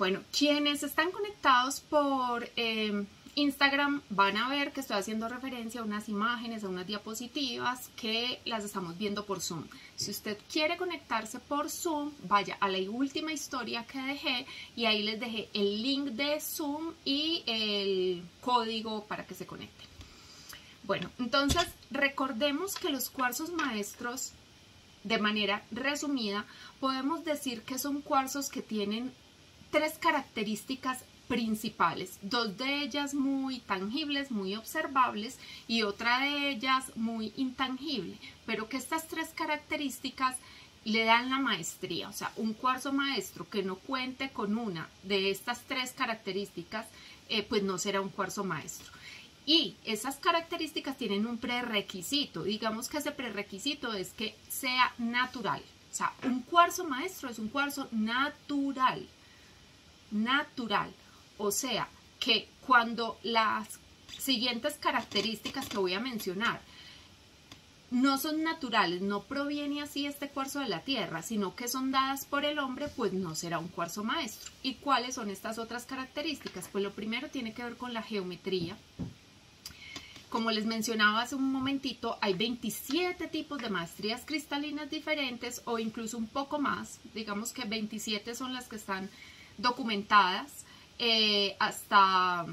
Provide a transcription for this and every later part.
Bueno, quienes están conectados por Instagram van a ver que estoy haciendo referencia a unas imágenes, a unas diapositivas que las estamos viendo por Zoom. Si usted quiere conectarse por Zoom, vaya a la última historia que dejé y ahí les dejé el link de Zoom y el código para que se conecten. Bueno, entonces recordemos que los cuarzos maestros, de manera resumida, podemos decir que son cuarzos que tienen tres características principales, dos de ellas muy tangibles, muy observables y otra de ellas muy intangible, pero que estas tres características le dan la maestría. O sea, un cuarzo maestro que no cuente con una de estas tres características, pues no será un cuarzo maestro. Y esas características tienen un prerequisito, digamos que ese prerequisito es que sea natural. O sea, un cuarzo maestro es un cuarzo natural. O sea, que cuando las siguientes características que voy a mencionar no son naturales, no proviene así este cuarzo de la tierra, sino que son dadas por el hombre, pues no será un cuarzo maestro. ¿Y cuáles son estas otras características? Pues lo primero tiene que ver con la geometría. Como les mencionaba hace un momentito, hay 27 tipos de maestrías cristalinas diferentes o incluso un poco más. Digamos que 27 son las que están documentadas hasta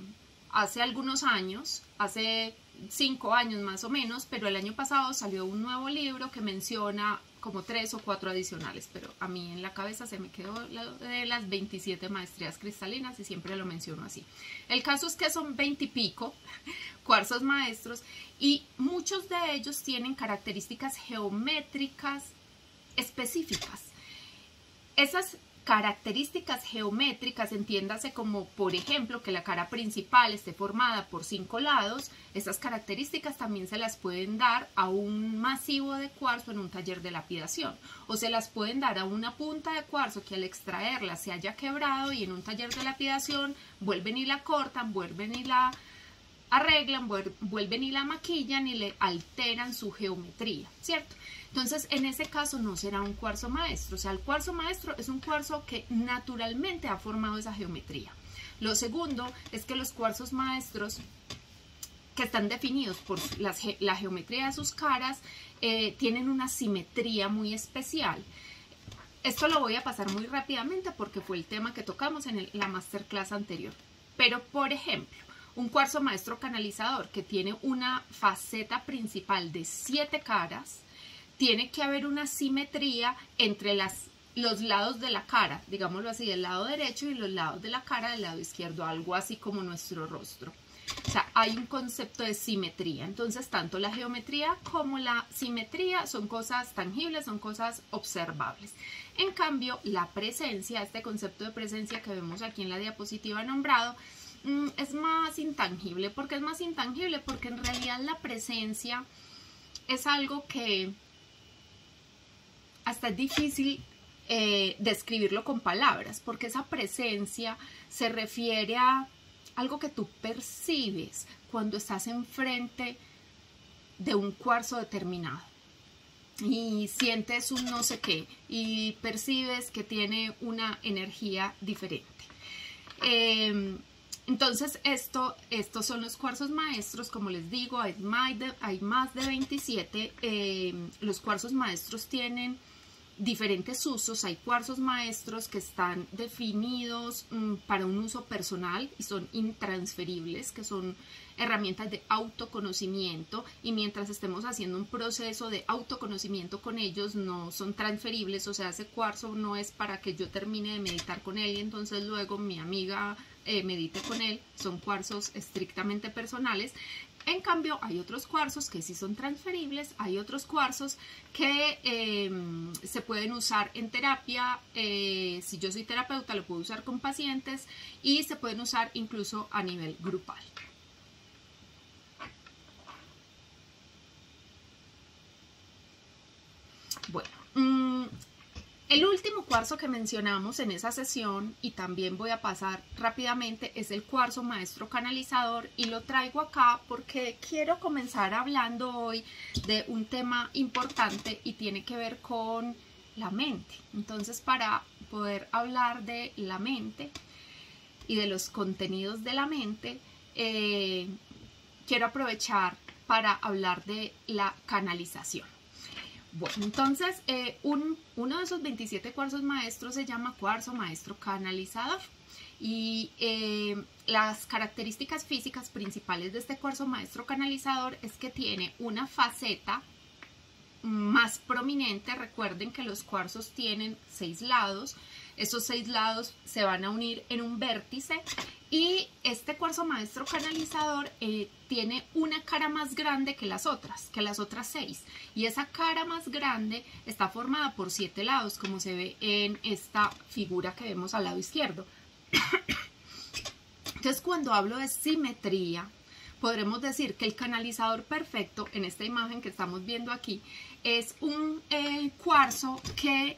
hace algunos años, hace 5 años más o menos, pero el año pasado salió un nuevo libro que menciona como 3 o 4 adicionales, pero a mí en la cabeza se me quedó de las 27 maestrías cristalinas y siempre lo menciono así. El caso es que son 20 y pico cuarzos maestros y muchos de ellos tienen características geométricas específicas. Esas características geométricas, entiéndase como por ejemplo que la cara principal esté formada por 5 lados, esas características también se las pueden dar a un masivo de cuarzo en un taller de lapidación o se las pueden dar a una punta de cuarzo que al extraerla se haya quebrado y en un taller de lapidación vuelven y la cortan, vuelven y la arreglan, vuelven y la maquillan y le alteran su geometría, ¿cierto? Entonces, en ese caso no será un cuarzo maestro. O sea, el cuarzo maestro es un cuarzo que naturalmente ha formado esa geometría. Lo segundo es que los cuarzos maestros que están definidos por la geometría de sus caras tienen una simetría muy especial. Esto lo voy a pasar muy rápidamente porque fue el tema que tocamos en la masterclass anterior. Pero, por ejemplo, un cuarzo maestro canalizador que tiene una faceta principal de 7 caras, tiene que haber una simetría entre los lados de la cara, digámoslo así, del lado derecho y los lados de la cara del lado izquierdo, algo así como nuestro rostro. O sea, hay un concepto de simetría. Entonces, tanto la geometría como la simetría son cosas tangibles, son cosas observables. En cambio, la presencia, este concepto de presencia que vemos aquí en la diapositiva nombrado, es más intangible. ¿Por qué es más intangible? Porque en realidad la presencia es algo que hasta es difícil describirlo con palabras, porque esa presencia se refiere a algo que tú percibes cuando estás enfrente de un cuarzo determinado y sientes un no sé qué y percibes que tiene una energía diferente. Entonces estos son los cuarzos maestros, como les digo, hay más de 27. Los cuarzos maestros tienen diferentes usos. Hay cuarzos maestros que están definidos para un uso personal y son intransferibles, que son herramientas de autoconocimiento, y mientras estemos haciendo un proceso de autoconocimiento con ellos no son transferibles. O sea, ese cuarzo no es para que yo termine de meditar con él y entonces luego mi amiga medite con él. Son cuarzos estrictamente personales. En cambio, hay otros cuarzos que sí son transferibles, hay otros cuarzos que se pueden usar en terapia. Si yo soy terapeuta, lo puedo usar con pacientes y se pueden usar incluso a nivel grupal. Bueno, el último cuarzo que mencionamos en esa sesión, y también voy a pasar rápidamente, es el cuarzo maestro canalizador, y lo traigo acá porque quiero comenzar hablando hoy de un tema importante y tiene que ver con la mente. Entonces, para poder hablar de la mente, y de los contenidos de la mente, quiero aprovechar para hablar de la canalización. Bueno, entonces uno de esos 27 cuarzos maestros se llama cuarzo maestro canalizador. Y las características físicas principales de este cuarzo maestro canalizador es que tiene una faceta más prominente. Recuerden que los cuarzos tienen 6 lados. Esos 6 lados se van a unir en un vértice y este cuarzo maestro canalizador tiene una cara más grande que las otras 6, y esa cara más grande está formada por 7 lados, como se ve en esta figura que vemos al lado izquierdo. Entonces, cuando hablo de simetría, podremos decir que el canalizador perfecto, en esta imagen que estamos viendo aquí, es un cuarzo que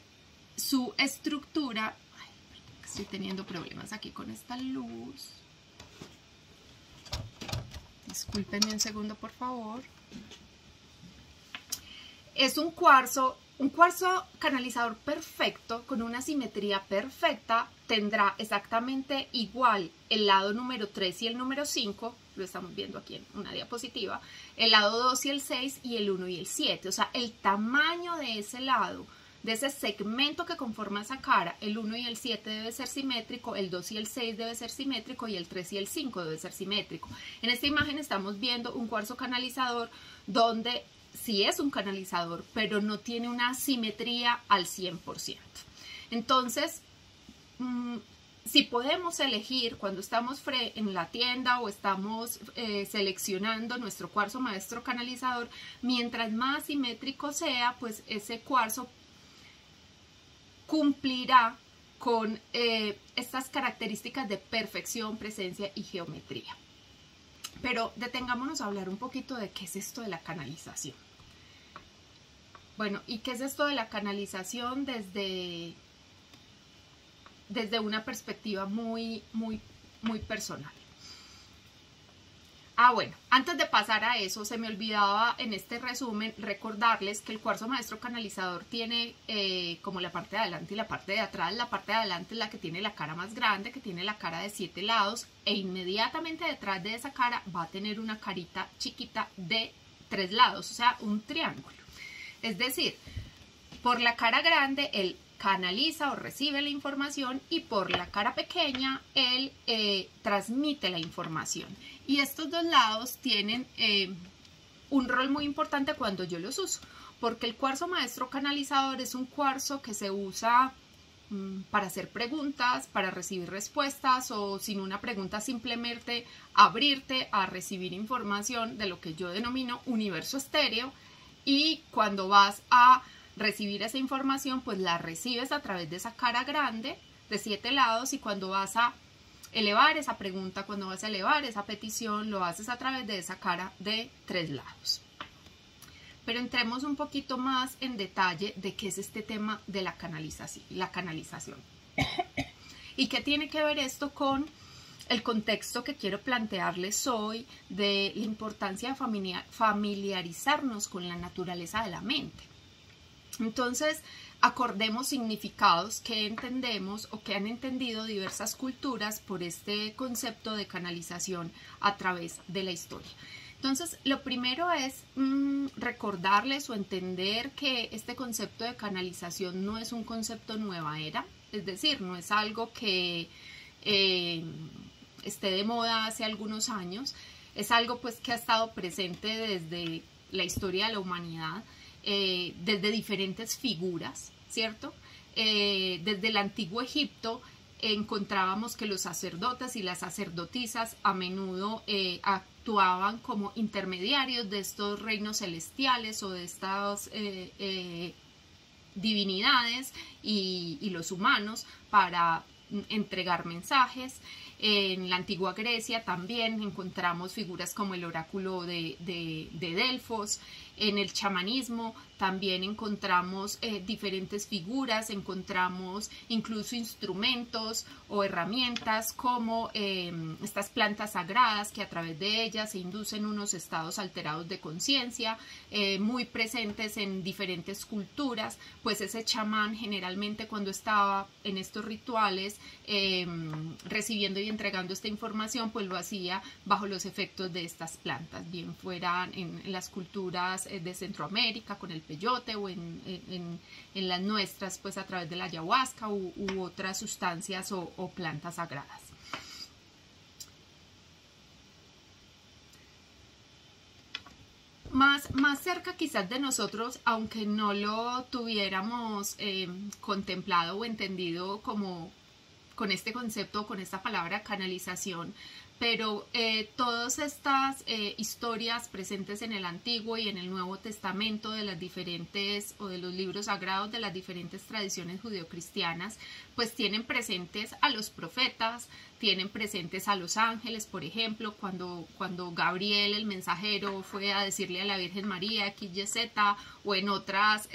su estructura... Ay, estoy teniendo problemas aquí con esta luz. Discúlpenme un segundo, por favor. Es un cuarzo canalizador perfecto, con una simetría perfecta. Tendrá exactamente igual el lado número 3 y el número 5, lo estamos viendo aquí en una diapositiva, el lado 2 y el 6 y el 1 y el 7. O sea, el tamaño de ese lado, de ese segmento que conforma esa cara, el 1 y el 7 debe ser simétrico, el 2 y el 6 debe ser simétrico y el 3 y el 5 debe ser simétrico. En esta imagen estamos viendo un cuarzo canalizador donde sí es un canalizador, pero no tiene una simetría al 100%. Entonces, si podemos elegir cuando estamos en la tienda o estamos seleccionando nuestro cuarzo maestro canalizador, mientras más simétrico sea, pues ese cuarzo cumplirá con estas características de perfección, presencia y geometría. Pero detengámonos a hablar un poquito de qué es esto de la canalización. Bueno, ¿y qué es esto de la canalización desde una perspectiva muy personal? Bueno, antes de pasar a eso, se me olvidaba en este resumen recordarles que el cuarzo maestro canalizador tiene como la parte de adelante y la parte de atrás. La parte de adelante es la que tiene la cara más grande, que tiene la cara de 7 lados, e inmediatamente detrás de esa cara va a tener una carita chiquita de 3 lados, o sea, un triángulo. Es decir, por la cara grande él canaliza o recibe la información, y por la cara pequeña él transmite la información. Y estos dos lados tienen un rol muy importante cuando yo los uso, porque el cuarzo maestro canalizador es un cuarzo que se usa para hacer preguntas, para recibir respuestas, o sin una pregunta simplemente abrirte a recibir información de lo que yo denomino universo estéreo. Y cuando vas a recibir esa información, pues la recibes a través de esa cara grande de 7 lados, y cuando vas a elevar esa pregunta, cuando vas a elevar esa petición, lo haces a través de esa cara de 3 lados. Pero entremos un poquito más en detalle de qué es este tema de la canalización. ¿Y qué tiene que ver esto con el contexto que quiero plantearles hoy de la importancia de familiarizarnos con la naturaleza de la mente? Entonces, acordemos significados que entendemos o que han entendido diversas culturas por este concepto de canalización a través de la historia. Entonces, lo primero es recordarles o entender que este concepto de canalización no es un concepto nueva era, es decir, no es algo que esté de moda hace algunos años, es algo pues que ha estado presente desde la historia de la humanidad, desde diferentes figuras, ¿cierto? Desde el antiguo Egipto encontrábamos que los sacerdotes y las sacerdotisas a menudo actuaban como intermediarios de estos reinos celestiales o de estas divinidades y los humanos para entregar mensajes. En la antigua Grecia también encontramos figuras como el oráculo de Delfos. En el chamanismo también encontramos diferentes figuras, encontramos incluso instrumentos o herramientas como estas plantas sagradas que a través de ellas se inducen unos estados alterados de conciencia, muy presentes en diferentes culturas. Pues ese chamán generalmente cuando estaba en estos rituales recibiendo y entregando esta información, pues lo hacía bajo los efectos de estas plantas, bien fueran en las culturas de Centroamérica con el peyote o en las nuestras pues a través de la ayahuasca u otras sustancias o plantas sagradas. Más cerca quizás de nosotros, aunque no lo tuviéramos contemplado o entendido como con este concepto, con esta palabra canalización, pero todas estas historias presentes en el Antiguo y en el Nuevo Testamento de las diferentes o de los libros sagrados de las diferentes tradiciones judeocristianas, pues tienen presentes a los profetas, tienen presentes a los ángeles, por ejemplo, cuando Gabriel el mensajero fue a decirle a la Virgen María X, Y, Z, o en otras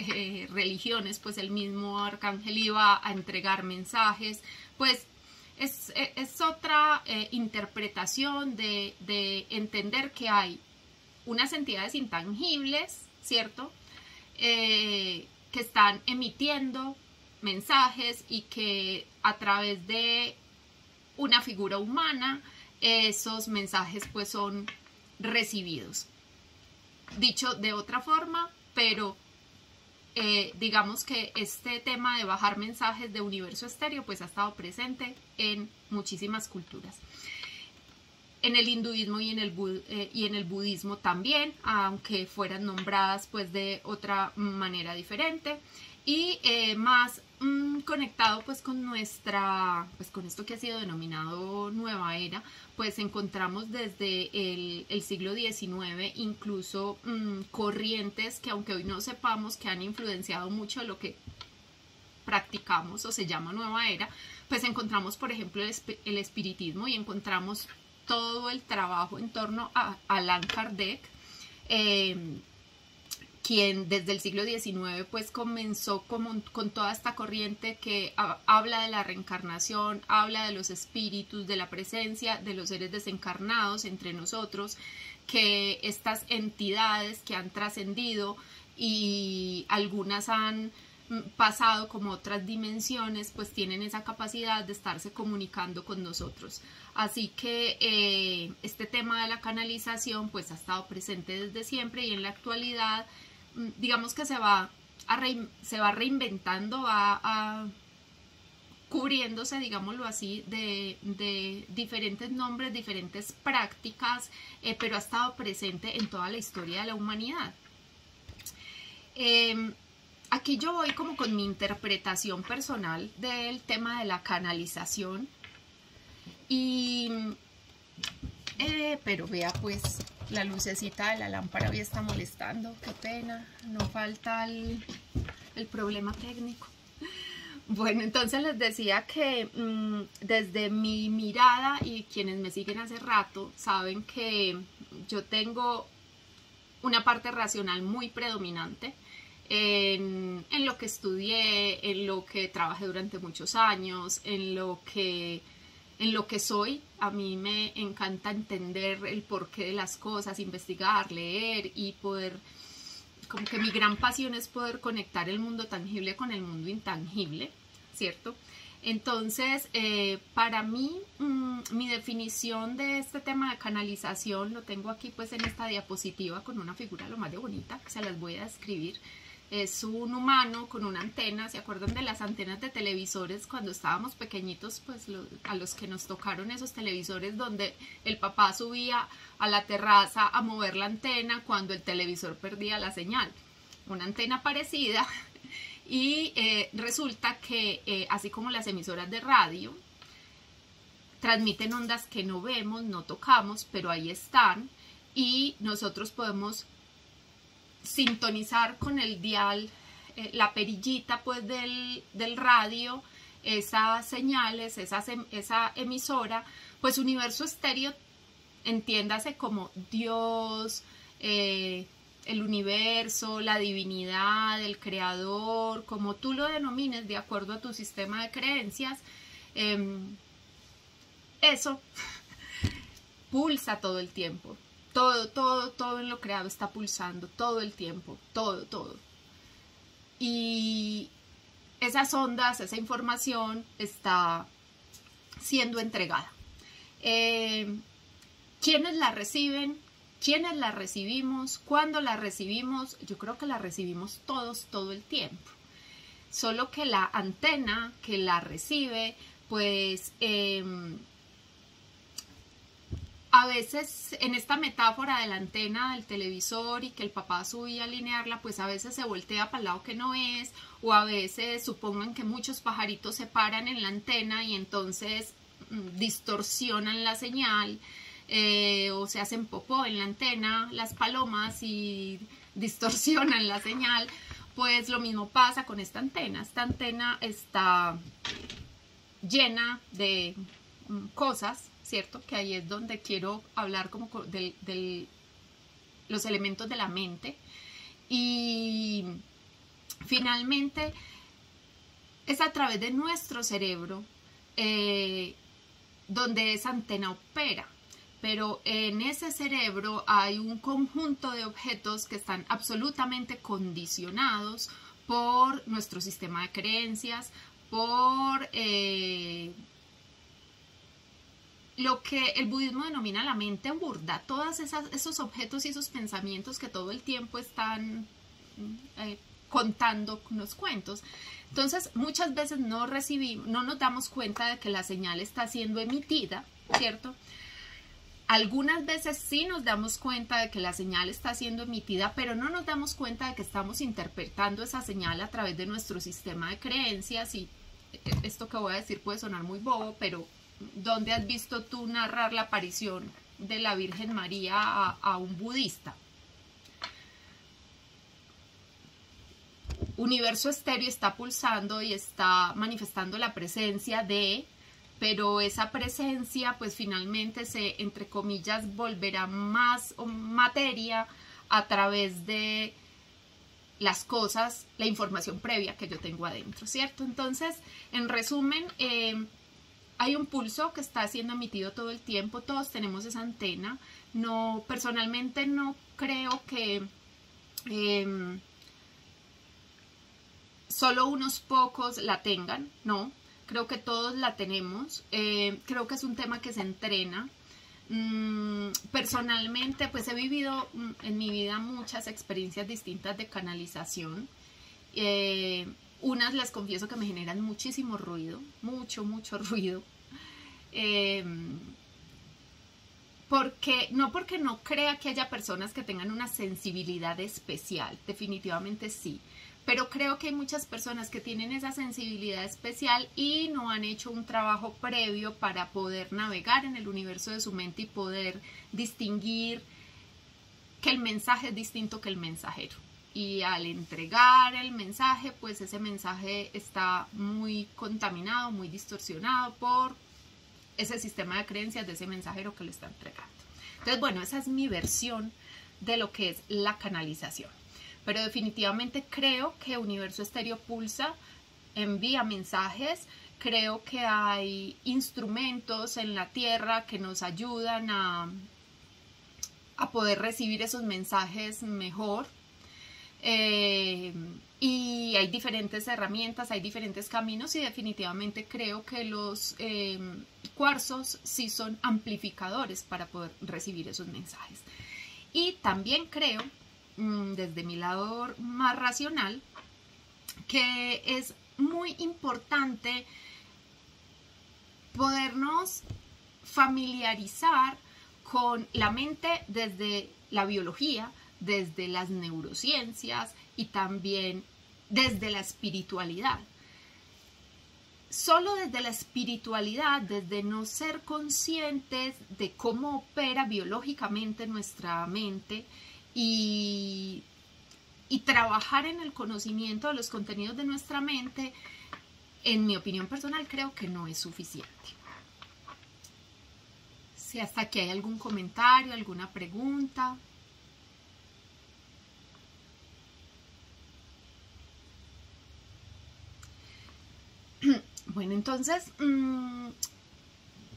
religiones, pues el mismo arcángel iba a entregar mensajes, pues es otra interpretación de entender que hay unas entidades intangibles, ¿cierto? Que están emitiendo mensajes y que a través de una figura humana esos mensajes pues son recibidos. Dicho de otra forma, pero digamos que este tema de bajar mensajes de universo estéreo pues ha estado presente en muchísimas culturas. En el hinduismo y en el budismo también, aunque fueran nombradas pues de otra manera diferente. Y más conectado pues con nuestra, pues con esto que ha sido denominado nueva era, pues encontramos desde el siglo XIX incluso corrientes que aunque hoy no sepamos que han influenciado mucho lo que practicamos o se llama nueva era, pues encontramos por ejemplo el espiritismo y encontramos todo el trabajo en torno a Allan Kardec, quien desde el siglo XIX pues comenzó con toda esta corriente que habla de la reencarnación, habla de los espíritus, de la presencia de los seres desencarnados entre nosotros, que estas entidades que han trascendido y algunas han pasado como otras dimensiones, pues tienen esa capacidad de estarse comunicando con nosotros. Así que este tema de la canalización pues ha estado presente desde siempre y en la actualidad digamos que se va reinventando, va cubriéndose, digámoslo así, de diferentes nombres, diferentes prácticas, pero ha estado presente en toda la historia de la humanidad. Aquí yo voy como con mi interpretación personal del tema de la canalización y pero vea pues la lucecita de la lámpara hoy está molestando, qué pena, no falta el problema técnico. Bueno, entonces les decía que desde mi mirada, y quienes me siguen hace rato saben que yo tengo una parte racional muy predominante en lo que estudié, en lo que trabajé durante muchos años, en lo que soy. A mí me encanta entender el porqué de las cosas, investigar, leer y poder, como que mi gran pasión es poder conectar el mundo tangible con el mundo intangible, ¿cierto? Entonces, para mí, mi definición de este tema de canalización lo tengo aquí pues en esta diapositiva con una figura lo más de bonita, que se las voy a describir. Es un humano con una antena. ¿Se acuerdan de las antenas de televisores cuando estábamos pequeñitos? Pues a los que nos tocaron esos televisores donde el papá subía a la terraza a mover la antena cuando el televisor perdía la señal. Una antena parecida y resulta que así como las emisoras de radio transmiten ondas que no vemos, no tocamos, pero ahí están y nosotros podemos sintonizar con el dial, la perillita pues del radio, esas señales, esa emisora, pues universo estéreo, entiéndase como Dios, el universo, la divinidad, el creador, como tú lo denomines de acuerdo a tu sistema de creencias, eso pulsa todo el tiempo. Todo en lo creado está pulsando todo el tiempo, todo. Y esas ondas, esa información está siendo entregada. ¿Quiénes la reciben? ¿Quiénes la recibimos? ¿Cuándo la recibimos? Yo creo que la recibimos todos todo el tiempo. Solo que la antena que la recibe, pues a veces en esta metáfora de la antena del televisor y que el papá subía a alinearla, pues a veces se voltea para el lado que no es, o a veces supongan que muchos pajaritos se paran en la antena y entonces distorsionan la señal, o se hacen popó en la antena las palomas y distorsionan la señal. Pues lo mismo pasa con esta antena. Esta antena está llena de cosas, ¿cierto? Que ahí es donde quiero hablar como de los elementos de la mente. Y finalmente es a través de nuestro cerebro donde esa antena opera. Pero en ese cerebro hay un conjunto de objetos que están absolutamente condicionados por nuestro sistema de creencias, por lo que el budismo denomina la mente burda, todos esos objetos y esos pensamientos que todo el tiempo están contando unos cuentos. Entonces, muchas veces no nos damos cuenta de que la señal está siendo emitida, ¿cierto? Algunas veces sí nos damos cuenta de que la señal está siendo emitida, pero no nos damos cuenta de que estamos interpretando esa señal a través de nuestro sistema de creencias. Y esto que voy a decir puede sonar muy bobo, pero ¿dónde has visto tú narrar la aparición de la Virgen María a un budista? Universo Estéreo está pulsando y está manifestando la presencia de... pero esa presencia pues finalmente se, entre comillas, volverá más materia a través de las cosas, la información previa que yo tengo adentro, ¿cierto? Entonces, en resumen, hay un pulso que está siendo emitido todo el tiempo, todos tenemos esa antena. No, personalmente no creo que solo unos pocos la tengan, no. Creo que todos la tenemos. Creo que es un tema que se entrena. Personalmente, pues he vivido en mi vida muchas experiencias distintas de canalización. Unas les confieso que me generan muchísimo ruido, mucho ruido. Porque no crea que haya personas que tengan una sensibilidad especial, definitivamente sí. Pero creo que hay muchas personas que tienen esa sensibilidad especial y no han hecho un trabajo previo para poder navegar en el universo de su mente y poder distinguir que el mensaje es distinto que el mensajero. Y al entregar el mensaje, pues ese mensaje está muy contaminado, muy distorsionado por ese sistema de creencias de ese mensajero que lo está entregando. Entonces, bueno, esa es mi versión de lo que es la canalización. Pero definitivamente creo que Universo Estéreo pulsa, envía mensajes. Creo que hay instrumentos en la Tierra que nos ayudan a poder recibir esos mensajes mejor. Y hay diferentes herramientas, hay diferentes caminos y definitivamente creo que los cuarzos sí son amplificadores para poder recibir esos mensajes. Y también creo, desde mi lado más racional, que es muy importante podernos familiarizar con la mente desde la biología, desde las neurociencias y también desde la espiritualidad. Solo desde la espiritualidad, desde no ser conscientes de cómo opera biológicamente nuestra mente y trabajar en el conocimiento de los contenidos de nuestra mente, en mi opinión personal, creo que no es suficiente. Si hasta aquí hay algún comentario, alguna pregunta. Bueno, entonces,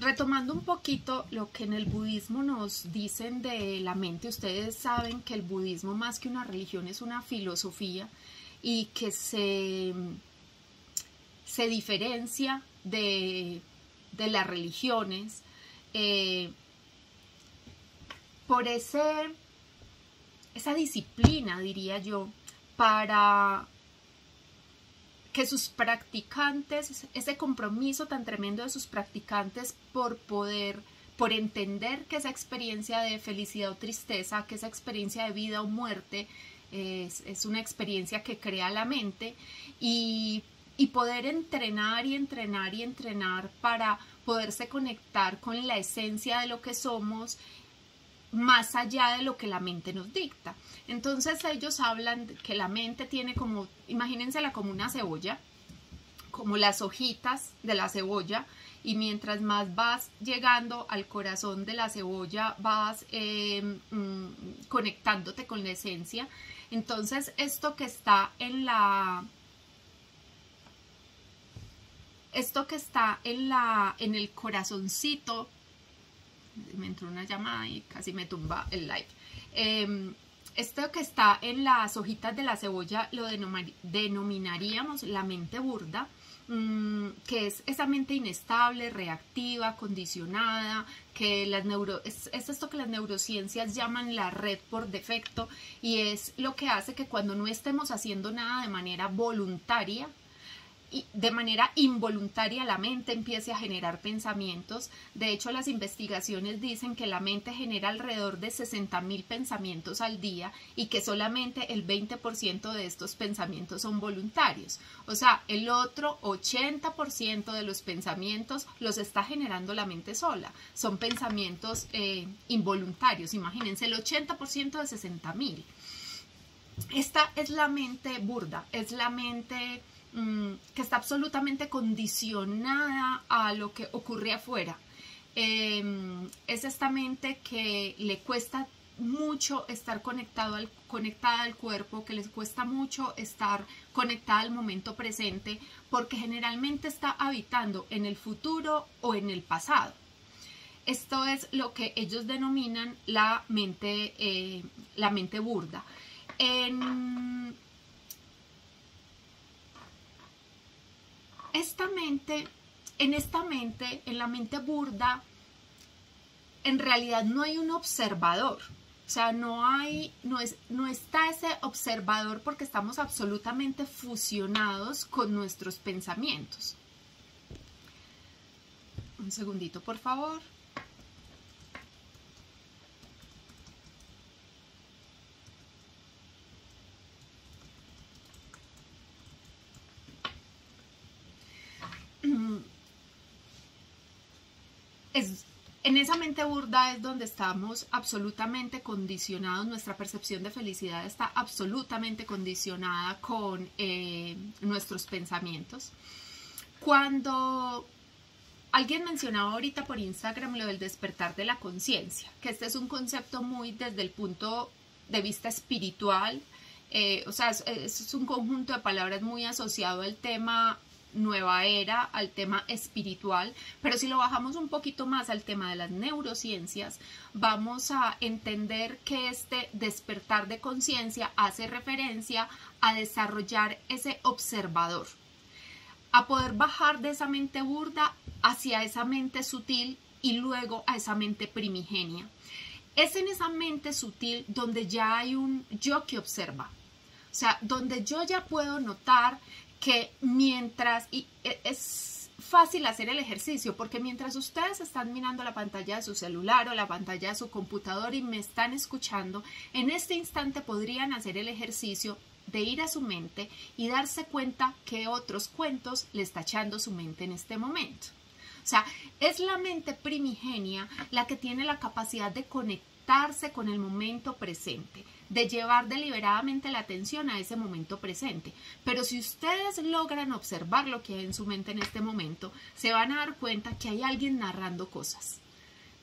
retomando un poquito lo que en el budismo nos dicen de la mente, ustedes saben que el budismo más que una religión es una filosofía y que se diferencia de las religiones por esa disciplina, diría yo, para que sus practicantes, ese compromiso tan tremendo de sus practicantes por entender que esa experiencia de felicidad o tristeza, que esa experiencia de vida o muerte es una experiencia que crea la mente y poder entrenar y entrenar y entrenar para poderse conectar con la esencia de lo que somos más allá de lo que la mente nos dicta. Entonces ellos hablan que la mente tiene como, imagínensela como una cebolla, como las hojitas de la cebolla, y mientras más vas llegando al corazón de la cebolla vas conectándote con la esencia. Entonces esto que está en el corazoncito, me entró una llamada y casi me tumba el live. Esto que está en las hojitas de la cebolla lo denominaríamos la mente burda, que es esa mente inestable, reactiva, condicionada, que es esto que las neurociencias llaman la red por defecto, y es lo que hace que cuando no estemos haciendo nada de manera voluntaria, y de manera involuntaria la mente empiece a generar pensamientos. De hecho, las investigaciones dicen que la mente genera alrededor de 60.000 pensamientos al día y que solamente el 20% de estos pensamientos son voluntarios. O sea, el otro 80% de los pensamientos los está generando la mente sola. Son pensamientos involuntarios. Imagínense, el 80% de 60.000. Esta es la mente burda, es la mente que está absolutamente condicionada a lo que ocurre afuera. Es esta mente que le cuesta mucho estar conectada al cuerpo, que les cuesta mucho estar conectada al momento presente, porque generalmente está habitando en el futuro o en el pasado. Esto es lo que ellos denominan la mente burda. En la mente burda, en realidad no hay un observador. O sea, no está ese observador porque estamos absolutamente fusionados con nuestros pensamientos. Un segundito, por favor. En esa mente burda es donde estamos absolutamente condicionados, nuestra percepción de felicidad está absolutamente condicionada con nuestros pensamientos. Cuando alguien mencionaba ahorita por Instagram lo del despertar de la conciencia, que este es un concepto muy desde el punto de vista espiritual, o sea, es un conjunto de palabras muy asociado al tema nueva era, al tema espiritual, pero si lo bajamos un poquito más al tema de las neurociencias, vamos a entender que este despertar de conciencia hace referencia a desarrollar ese observador, a poder bajar de esa mente burda hacia esa mente sutil y luego a esa mente primigenia. Es en esa mente sutil donde ya hay un yo que observa, o sea, donde yo ya puedo notar que es fácil hacer el ejercicio, porque mientras ustedes están mirando la pantalla de su celular o la pantalla de su computador y me están escuchando, en este instante podrían hacer el ejercicio de ir a su mente y darse cuenta que otros cuentos le está echando su mente en este momento. O sea, es la mente primigenia la que tiene la capacidad de conectarse con el momento presente, de llevar deliberadamente la atención a ese momento presente. Pero si ustedes logran observar lo que hay en su mente en este momento, se van a dar cuenta que hay alguien narrando cosas,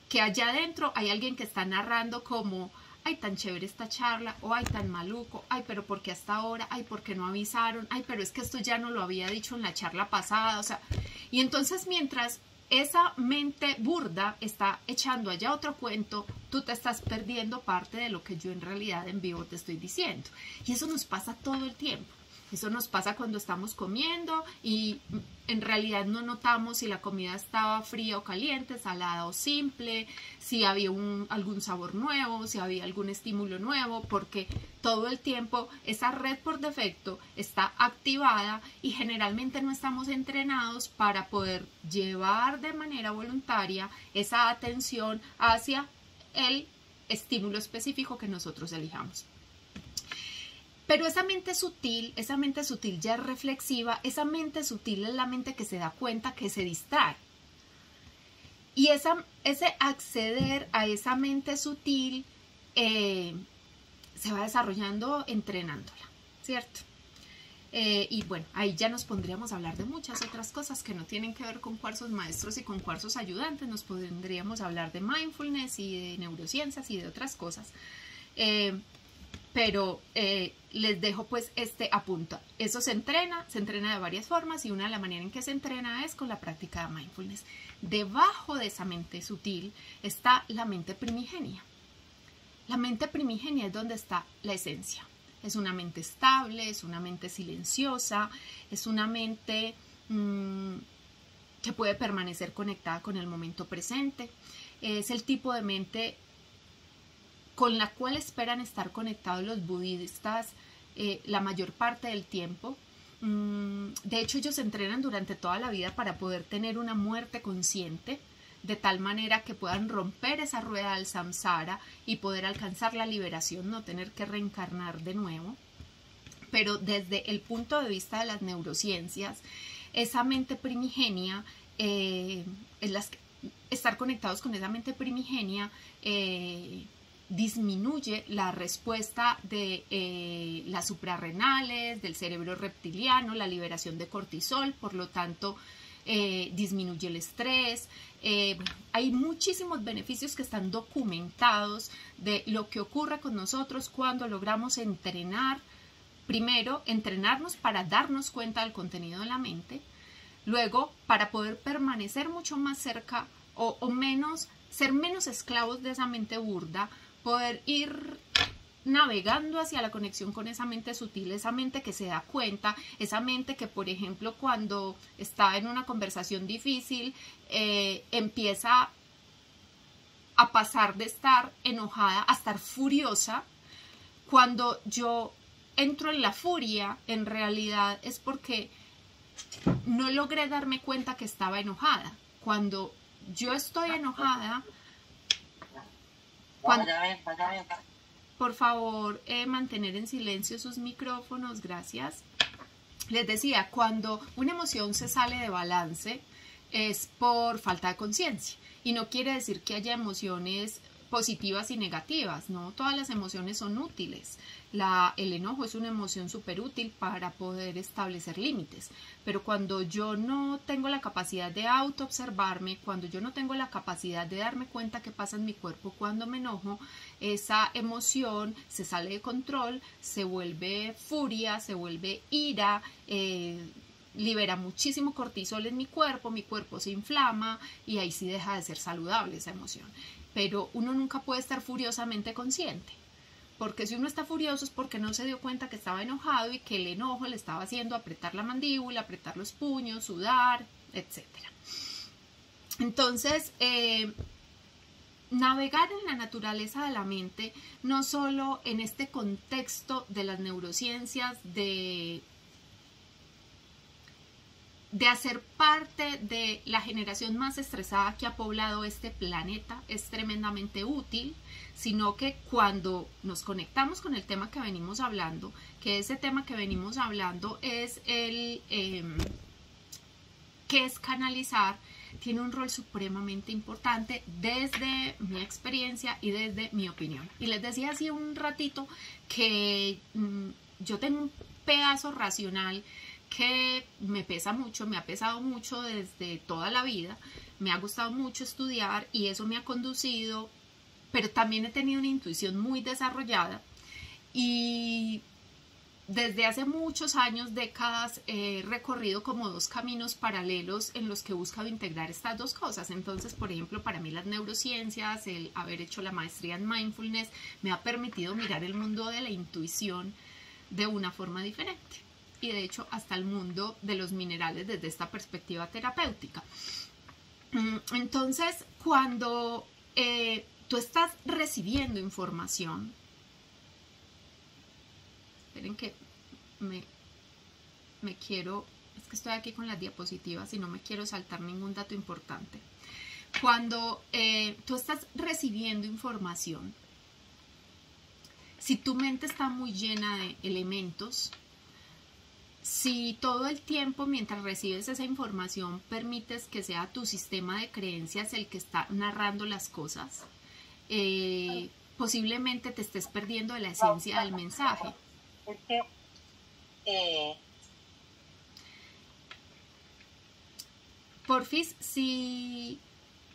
que allá adentro hay alguien que está narrando como, ay, tan chévere esta charla, o ay, tan maluco, ay, pero ¿por qué hasta ahora? Ay, ¿por qué no avisaron? Ay, pero es que esto ya no lo había dicho en la charla pasada. O sea, Y entonces mientras esa mente burda está echando allá otro cuento, tú te estás perdiendo parte de lo que yo en realidad en vivo te estoy diciendo. Y eso nos pasa todo el tiempo. Eso nos pasa cuando estamos comiendo y en realidad no notamos si la comida estaba fría o caliente, salada o simple, si había algún sabor nuevo, si había algún estímulo nuevo, porque todo el tiempo esa red por defecto está activada y generalmente no estamos entrenados para poder llevar de manera voluntaria esa atención hacia el estímulo específico que nosotros elijamos. Pero esa mente sutil ya es reflexiva, esa mente sutil es la mente que se da cuenta que se distrae. Y ese acceder a esa mente sutil se va desarrollando entrenándola, ¿cierto? Y bueno, ahí ya nos pondríamos a hablar de muchas otras cosas que no tienen que ver con cuarzos maestros y con cuarzos ayudantes. Nos podríamos hablar de mindfulness y de neurociencias y de otras cosas. Pero les dejo pues este apunto. Eso se entrena de varias formas y una de las maneras en que se entrena es con la práctica de mindfulness. Debajo de esa mente sutil está la mente primigenia. La mente primigenia es donde está la esencia. Es una mente estable, es una mente silenciosa, es una mente que puede permanecer conectada con el momento presente. Es el tipo de mente con la cual esperan estar conectados los budistas la mayor parte del tiempo. De hecho, ellos se entrenan durante toda la vida para poder tener una muerte consciente, de tal manera que puedan romper esa rueda del samsara y poder alcanzar la liberación, no tener que reencarnar de nuevo. Pero desde el punto de vista de las neurociencias, esa mente primigenia, estar conectados con esa mente primigenia, disminuye la respuesta de las suprarrenales, del cerebro reptiliano, la liberación de cortisol, por lo tanto disminuye el estrés. Hay muchísimos beneficios que están documentados de lo que ocurre con nosotros cuando logramos entrenar, primero entrenarnos para darnos cuenta del contenido de la mente, luego para poder permanecer mucho más cerca o ser menos esclavos de esa mente burda, poder ir navegando hacia la conexión con esa mente sutil, esa mente que se da cuenta, esa mente que, por ejemplo, cuando está en una conversación difícil, empieza a pasar de estar enojada a estar furiosa. Cuando yo entro en la furia, en realidad es porque no logré darme cuenta que estaba enojada. Cuando yo estoy enojada, por favor, mantener en silencio sus micrófonos, gracias. Les decía, cuando una emoción se sale de balance es por falta de conciencia y no quiere decir que haya emociones positivas y negativas, no, todas las emociones son útiles. El enojo es una emoción súper útil para poder establecer límites, pero cuando yo no tengo la capacidad de autoobservarme, cuando yo no tengo la capacidad de darme cuenta qué pasa en mi cuerpo cuando me enojo, esa emoción se sale de control, se vuelve furia, se vuelve ira, libera muchísimo cortisol en mi cuerpo se inflama y ahí sí deja de ser saludable esa emoción. Pero uno nunca puede estar furiosamente consciente, porque si uno está furioso es porque no se dio cuenta que estaba enojado y que el enojo le estaba haciendo apretar la mandíbula, apretar los puños, sudar, etc. Entonces, navegar en la naturaleza de la mente, no solo en este contexto de las neurociencias, de hacer parte de la generación más estresada que ha poblado este planeta, es tremendamente útil, sino que cuando nos conectamos con el tema que venimos hablando, que ese tema que venimos hablando es qué es canalizar, tiene un rol supremamente importante desde mi experiencia y desde mi opinión. Y les decía hace un ratito que yo tengo un pedazo racional que me pesa mucho, me ha pesado mucho desde toda la vida, me ha gustado mucho estudiar y eso me ha conducido, pero también he tenido una intuición muy desarrollada y desde hace muchos años, décadas, he recorrido como dos caminos paralelos en los que he buscado integrar estas dos cosas. Entonces, por ejemplo, para mí las neurociencias, el haber hecho la maestría en mindfulness, me ha permitido mirar el mundo de la intuición de una forma diferente. Y de hecho, hasta el mundo de los minerales desde esta perspectiva terapéutica. Entonces, cuando tú estás recibiendo información, esperen que me quiero, es que estoy aquí con las diapositivas y no me quiero saltar ningún dato importante. Cuando tú estás recibiendo información, si tu mente está muy llena de elementos, si todo el tiempo mientras recibes esa información permites que sea tu sistema de creencias el que está narrando las cosas, posiblemente te estés perdiendo de la esencia del mensaje. Porfis, si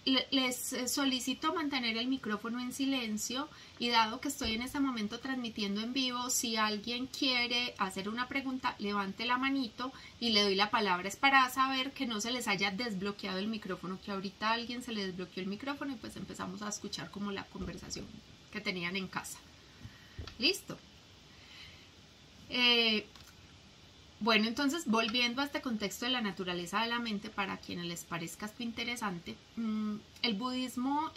les solicito mantener el micrófono en silencio, y dado que estoy en este momento transmitiendo en vivo, si alguien quiere hacer una pregunta, levante la manito y le doy la palabra. Es para saber que no se les haya desbloqueado el micrófono, que ahorita a alguien se le desbloqueó el micrófono y pues empezamos a escuchar como la conversación que tenían en casa. Listo. Bueno, entonces, volviendo a este contexto de la naturaleza de la mente, para quienes les parezca esto interesante, el budismo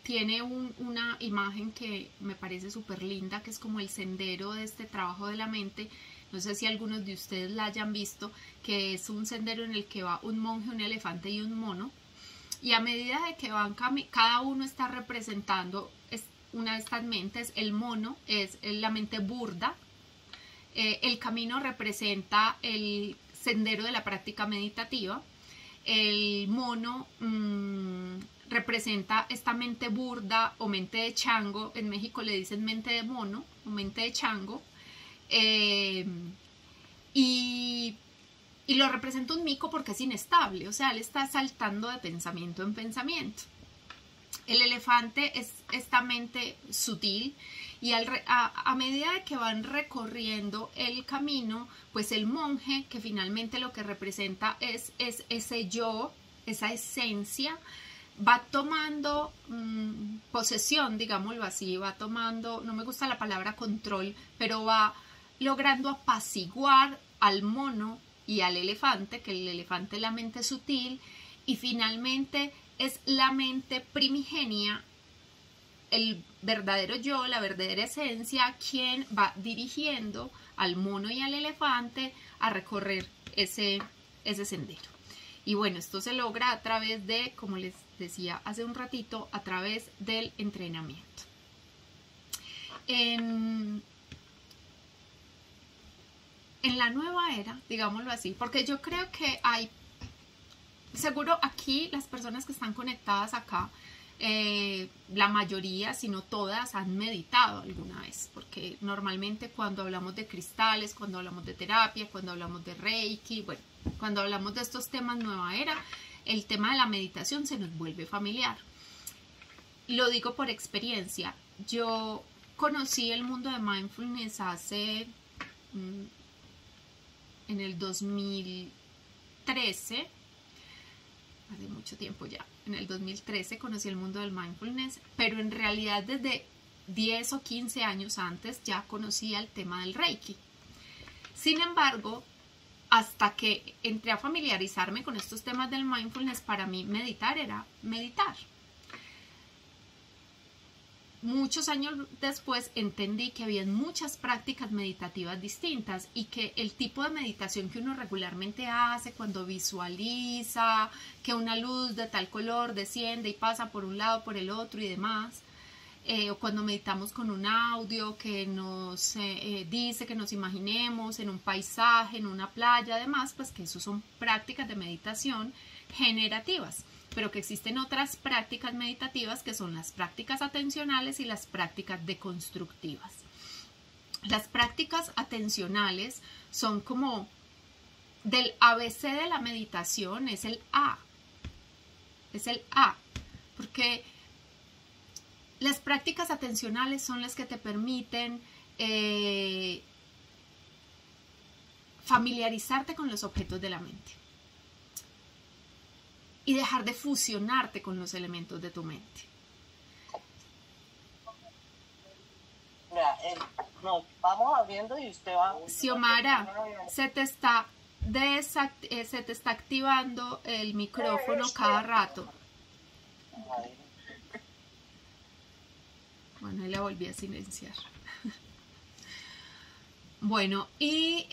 tiene una imagen que me parece súper linda, que es como el sendero de este trabajo de la mente. No sé si algunos de ustedes la hayan visto, que es un sendero en el que va un monje, un elefante y un mono. Y a medida de que van cada uno está representando una de estas mentes. El mono es la mente burda. El camino representa el sendero de la práctica meditativa. El mono representa esta mente burda o mente de chango. En México le dicen mente de mono o mente de chango. Y lo representa un mico porque es inestable, o sea, él está saltando de pensamiento en pensamiento. El elefante es esta mente sutil, y a medida de que van recorriendo el camino, pues el monje, que finalmente lo que representa es ese yo, esa esencia, va tomando posesión, digámoslo así, va tomando, no me gusta la palabra control, pero va logrando apaciguar al mono y al elefante, que el elefante es la mente sutil, y finalmente es la mente primigenia, el verdadero yo, la verdadera esencia, quien va dirigiendo al mono y al elefante a recorrer ese sendero. Y bueno, esto se logra a través de, como les decía hace un ratito, a través del entrenamiento. En la nueva era, digámoslo así, porque yo creo que hay, seguro aquí las personas que están conectadas acá, la mayoría, si no todas, han meditado alguna vez, porque normalmente cuando hablamos de cristales, cuando hablamos de terapia, cuando hablamos de Reiki, bueno, cuando hablamos de estos temas nueva era, el tema de la meditación se nos vuelve familiar. Lo digo por experiencia. Yo conocí el mundo de mindfulness hace en el 2013, hace mucho tiempo ya. En el 2013 conocí el mundo del mindfulness, pero en realidad desde 10 o 15 años antes ya conocía el tema del Reiki. Sin embargo, hasta que entré a familiarizarme con estos temas del mindfulness, para mí meditar era meditar. Muchos años después entendí que había muchas prácticas meditativas distintas y que el tipo de meditación que uno regularmente hace cuando visualiza que una luz de tal color desciende y pasa por un lado, por el otro y demás, o cuando meditamos con un audio que nos dice que nos imaginemos en un paisaje, en una playa, además, pues que eso son prácticas de meditación generativas. Pero que existen otras prácticas meditativas que son las prácticas atencionales y las prácticas deconstructivas. Las prácticas atencionales son como del ABC de la meditación, es el A. Es el A, porque las prácticas atencionales son las que te permiten familiarizarte con los objetos de la mente y dejar de fusionarte con los elementos de tu mente. Mira, nos vamos abriendo y usted va... Xiomara, se te está activando el micrófono cada rato. Bueno, ahí la volví a silenciar. Bueno, y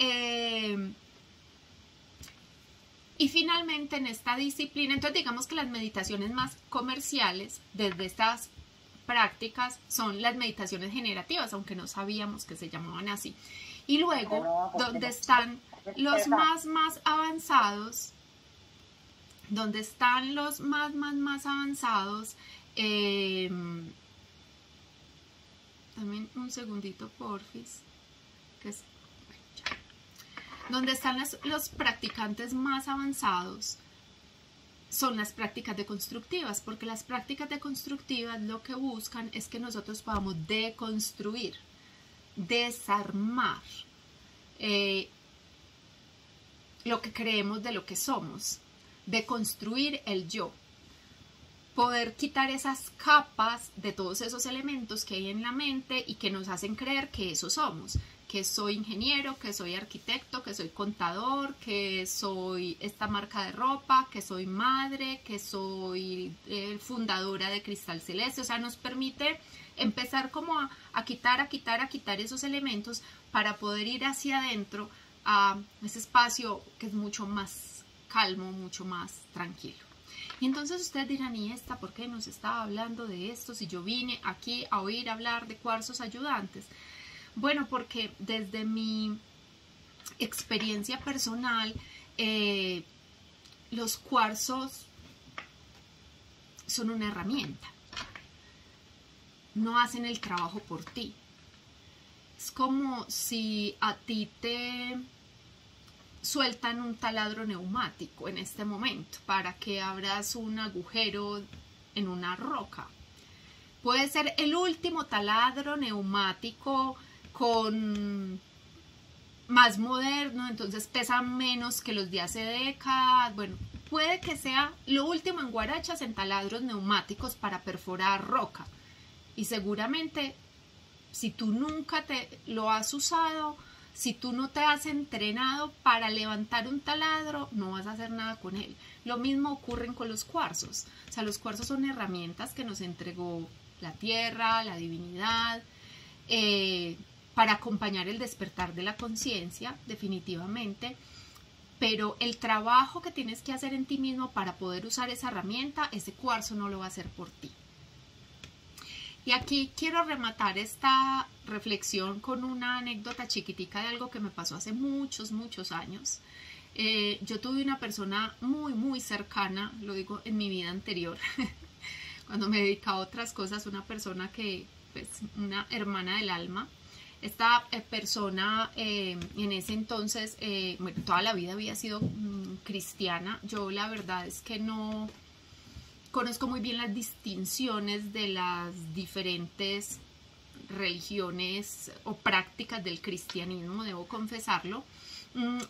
finalmente en esta disciplina, entonces digamos que las meditaciones más comerciales desde estas prácticas son las meditaciones generativas, aunque no sabíamos que se llamaban así. Y luego, donde están los más avanzados, también un segundito, porfis, que es, donde están los practicantes más avanzados, son las prácticas deconstructivas, porque las prácticas deconstructivas lo que buscan es que nosotros podamos deconstruir, desarmar lo que creemos de lo que somos, deconstruir el yo, poder quitar esas capas de todos esos elementos que hay en la mente y que nos hacen creer que eso somos, que soy ingeniero, que soy arquitecto, que soy contador, que soy esta marca de ropa, que soy madre, que soy fundadora de Cristal Celeste. O sea, nos permite empezar como a quitar esos elementos para poder ir hacia adentro a ese espacio que es mucho más calmo, mucho más tranquilo. Y entonces ustedes dirán, ¿y esta por qué nos estaba hablando de esto si yo vine aquí a oír hablar de cuarzos ayudantes? Bueno, porque desde mi experiencia personal, los cuarzos son una herramienta. No hacen el trabajo por ti. Es como si a ti te sueltan un taladro neumático en este momento para que abras un agujero en una roca. Puede ser el último taladro neumático con más moderno, entonces pesa menos que los de hace décadas. Bueno, puede que sea lo último en guarachas en taladros neumáticos para perforar roca. Y seguramente, si tú nunca lo has usado, si tú no te has entrenado para levantar un taladro, no vas a hacer nada con él. Lo mismo ocurre con los cuarzos. O sea, los cuarzos son herramientas que nos entregó la tierra, la divinidad, para acompañar el despertar de la conciencia, definitivamente. Pero el trabajo que tienes que hacer en ti mismo para poder usar esa herramienta, ese cuarzo no lo va a hacer por ti. Y aquí quiero rematar esta reflexión con una anécdota chiquitica de algo que me pasó hace muchos años. Yo tuve una persona muy cercana, lo digo en mi vida anterior, cuando me dedicaba a otras cosas, una persona que, pues, una hermana del alma. Esta persona en ese entonces, bueno, toda la vida había sido cristiana. Yo la verdad es que no conozco muy bien las distinciones de las diferentes religiones o prácticas del cristianismo, debo confesarlo,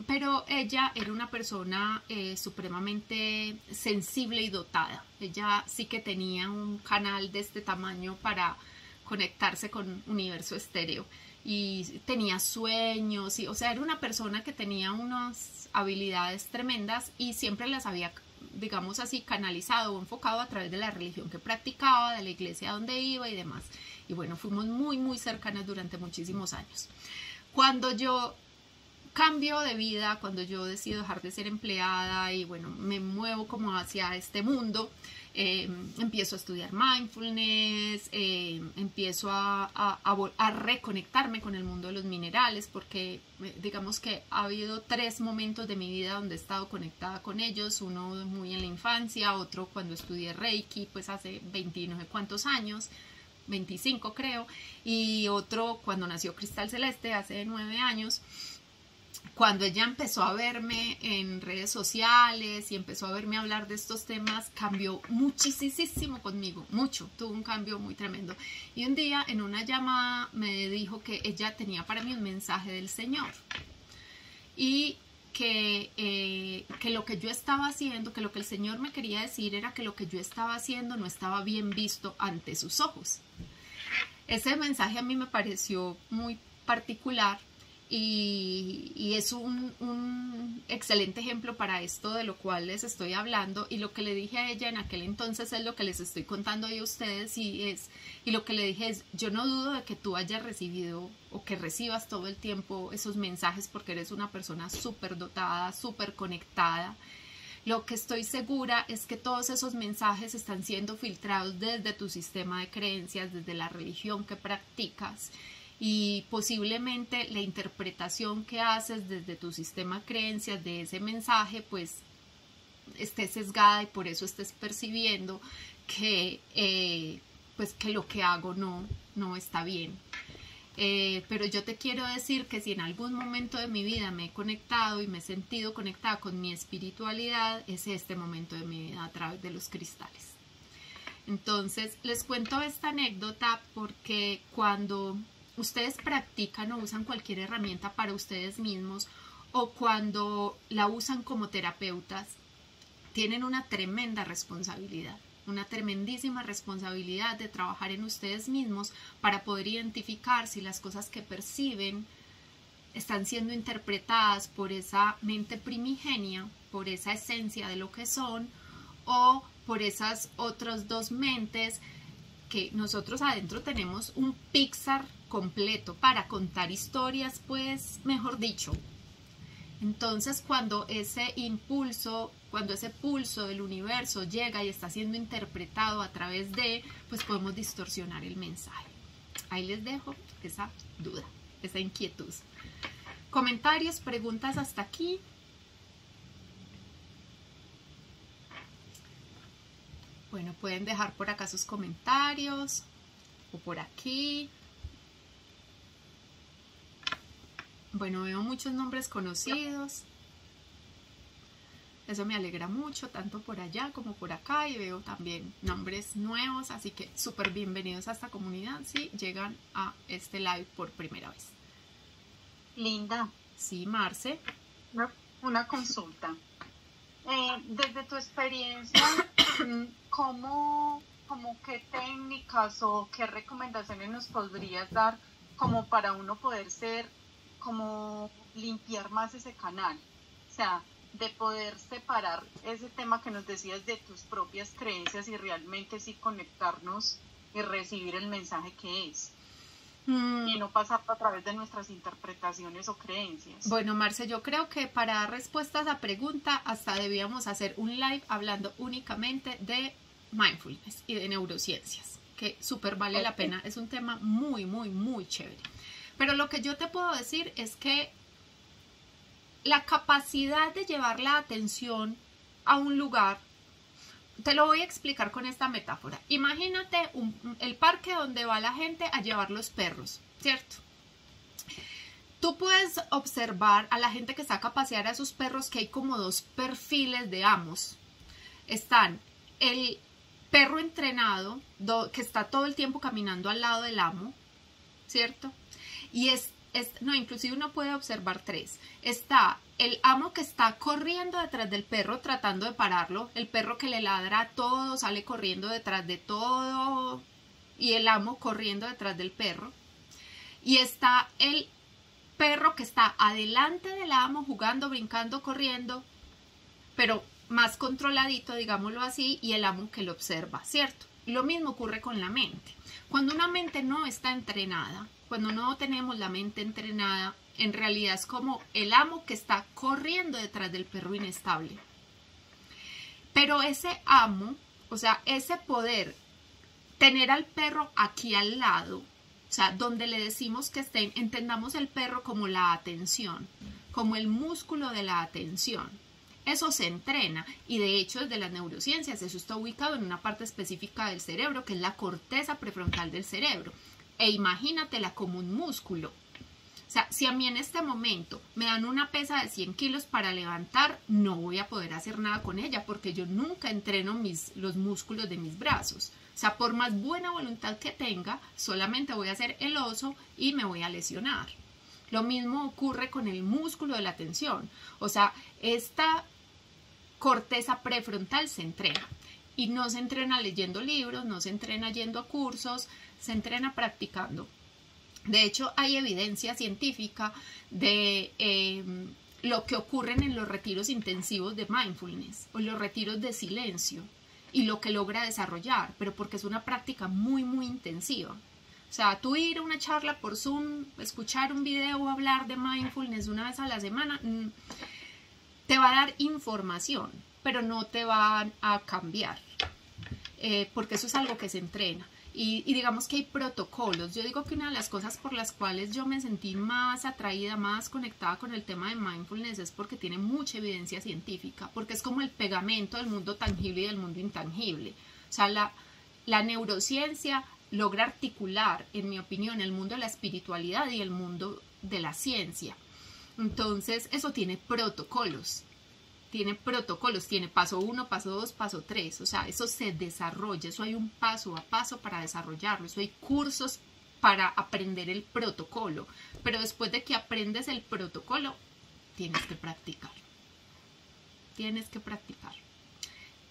pero ella era una persona supremamente sensible y dotada. Ella sí que tenía un canal de este tamaño para conectarse con universo estéreo y tenía sueños, o sea, era una persona que tenía unas habilidades tremendas y siempre las había, digamos así, canalizado o enfocado a través de la religión que practicaba, de la iglesia donde iba y demás. Y bueno, fuimos muy cercanas durante muchísimos años. Cuando yo cambio de vida, cuando yo decido dejar de ser empleada y bueno, me muevo como hacia este mundo, empiezo a estudiar mindfulness, empiezo a reconectarme con el mundo de los minerales, porque digamos que ha habido 3 momentos de mi vida donde he estado conectada con ellos, uno muy en la infancia, otro cuando estudié Reiki, pues hace 20 no sé cuántos años, 25 creo, y otro cuando nació Cristal Celeste hace 9 años. Cuando ella empezó a verme en redes sociales y empezó a verme hablar de estos temas, cambió muchísimo conmigo, mucho, tuvo un cambio muy tremendo. Y un día en una llamada me dijo que ella tenía para mí un mensaje del Señor. y que lo que yo estaba haciendo, que lo que el Señor me quería decir era que lo que yo estaba haciendo no estaba bien visto ante sus ojos. Ese mensaje a mí me pareció muy particular y es un excelente ejemplo para esto de lo cual les estoy hablando, y lo que le dije a ella en aquel entonces es lo que les estoy contando hoy a ustedes, y lo que le dije es: yo no dudo de que tú hayas recibido o que recibas todo el tiempo esos mensajes, porque eres una persona súper dotada, súper conectada. Lo que estoy segura es que todos esos mensajes están siendo filtrados desde tu sistema de creencias, desde la religión que practicas, y posiblemente la interpretación que haces desde tu sistema de creencias de ese mensaje pues esté sesgada, y por eso estés percibiendo que pues que lo que hago no está bien. Pero yo te quiero decir que si en algún momento de mi vida me he conectado y me he sentido conectada con mi espiritualidad, es este momento de mi vida a través de los cristales. Entonces les cuento esta anécdota porque cuando ustedes practican o usan cualquier herramienta para ustedes mismos, o cuando la usan como terapeutas, tienen una tremenda responsabilidad, una tremendísima responsabilidad de trabajar en ustedes mismos para poder identificar si las cosas que perciben están siendo interpretadas por esa mente primigenia, por esa esencia de lo que son, o por esas otras dos mentes que nosotros adentro tenemos un Pixar completo para contar historias, pues mejor dicho. Entonces cuando ese impulso, cuando ese pulso del universo llega y está siendo interpretado a través de, pues podemos distorsionar el mensaje. Ahí les dejo esa duda, esa inquietud. Comentarios, preguntas hasta aquí. Bueno, pueden dejar por acá sus comentarios o por aquí. Bueno, veo muchos nombres conocidos. Eso me alegra mucho, tanto por allá como por acá. Y veo también nombres nuevos, así que súper bienvenidos a esta comunidad si llegan a este live por primera vez. Linda. Sí, Marce. Una consulta. Desde tu experiencia, ¿cómo qué técnicas o qué recomendaciones nos podrías dar como para uno poder como limpiar más ese canal? O sea, de poder separar ese tema que nos decías de tus propias creencias y realmente sí conectarnos y recibir el mensaje que es. Y no pasar a través de nuestras interpretaciones o creencias. Bueno, Marce, yo creo que para dar respuesta a esa pregunta hasta debíamos hacer un live hablando únicamente de mindfulness y de neurociencias, que súper vale la pena. Es un tema muy, muy, muy chévere. Pero lo que yo te puedo decir es que la capacidad de llevar la atención a un lugar, te lo voy a explicar con esta metáfora. Imagínate el parque donde va la gente a llevar los perros, ¿cierto? Tú puedes observar a la gente que saca a pasear a sus perros que hay como dos perfiles de amos. Están el perro entrenado, que está todo el tiempo caminando al lado del amo, ¿cierto? Y no, inclusive uno puede observar tres. Está el amo que está corriendo detrás del perro tratando de pararlo, el perro que le ladra a todo, sale corriendo detrás de todo, y el amo corriendo detrás del perro. Y está el perro que está adelante del amo, jugando, brincando, corriendo, pero más controladito, digámoslo así, y el amo que lo observa, ¿cierto? Lo mismo ocurre con la mente. Cuando una mente no está entrenada, cuando no tenemos la mente entrenada, en realidad es como el amo que está corriendo detrás del perro inestable. Pero ese amo, o sea, ese poder, tener al perro aquí al lado, o sea, donde le decimos que estén, entendamos el perro como la atención, como el músculo de la atención. Eso se entrena y de hecho desde las neurociencias eso está ubicado en una parte específica del cerebro que es la corteza prefrontal del cerebro. E imagínatela como un músculo. O sea, si a mí en este momento me dan una pesa de 100 kilos para levantar, no voy a poder hacer nada con ella porque yo nunca entreno los músculos de mis brazos. O sea, por más buena voluntad que tenga, solamente voy a hacer el oso y me voy a lesionar. Lo mismo ocurre con el músculo de la atención. O sea, esta corteza prefrontal se entrena. Y no se entrena leyendo libros, no se entrena yendo a cursos, se entrena practicando. De hecho, hay evidencia científica de lo que ocurre en los retiros intensivos de mindfulness o los retiros de silencio y lo que logra desarrollar, pero porque es una práctica muy, muy intensiva. O sea, tú ir a una charla por Zoom, escuchar un video o hablar de mindfulness una vez a la semana, te va a dar información, pero no te van a cambiar, porque eso es algo que se entrena. Y digamos que hay protocolos. Yo digo que una de las cosas por las cuales yo me sentí más atraída, más conectada con el tema de mindfulness es porque tiene mucha evidencia científica, porque es como el pegamento del mundo tangible y del mundo intangible. O sea, la neurociencia logra articular, en mi opinión, el mundo de la espiritualidad y el mundo de la ciencia. Entonces, eso tiene protocolos. Tiene paso 1, paso 2, paso 3, o sea, eso se desarrolla, eso hay un paso a paso para desarrollarlo, eso hay cursos para aprender el protocolo, pero después de que aprendes el protocolo, tienes que practicar,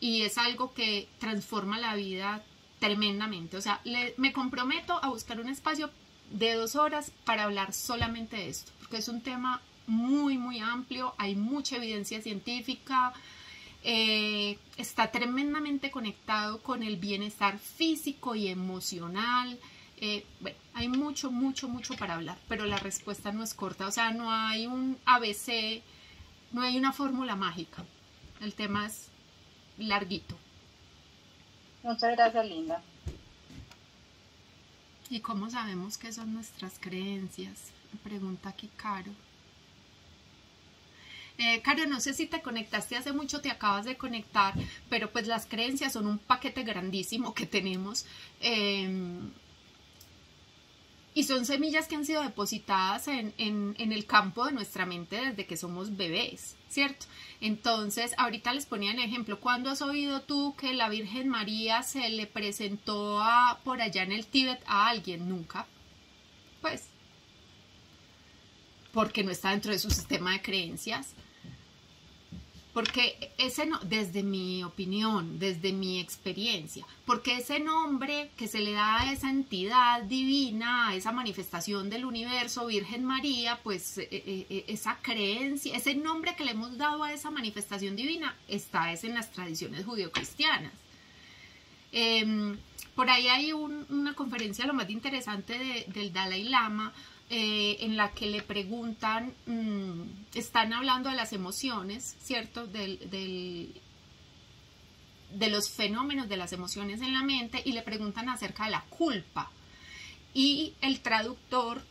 y es algo que transforma la vida tremendamente. O sea, me comprometo a buscar un espacio de 2 horas para hablar solamente de esto, porque es un tema muy, muy amplio, hay mucha evidencia científica, está tremendamente conectado con el bienestar físico y emocional. Bueno, hay mucho, mucho, mucho para hablar, pero la respuesta no es corta, o sea, no hay un ABC, no hay una fórmula mágica, el tema es larguito. Muchas gracias, Linda. ¿Y cómo sabemos qué son nuestras creencias? Me pregunta aquí Caro. Caro, no sé si te conectaste hace mucho, te acabas de conectar, pero pues las creencias son un paquete grandísimo que tenemos y son semillas que han sido depositadas en el campo de nuestra mente desde que somos bebés, ¿cierto? Entonces, ahorita les ponía el ejemplo, ¿cuándo has oído tú que la Virgen María se le presentó por allá en el Tíbet a alguien? Nunca. Pues, porque no está dentro de su sistema de creencias. Porque ese no, desde mi opinión, desde mi experiencia, porque ese nombre que se le da a esa entidad divina, a esa manifestación del universo, Virgen María, pues esa creencia, ese nombre que le hemos dado a esa manifestación divina, es en las tradiciones judeocristianas. Por ahí hay una conferencia lo más interesante del Dalai Lama, en la que le preguntan, están hablando de las emociones, ¿cierto? De los fenómenos de las emociones en la mente, y le preguntan acerca de la culpa. Y el traductor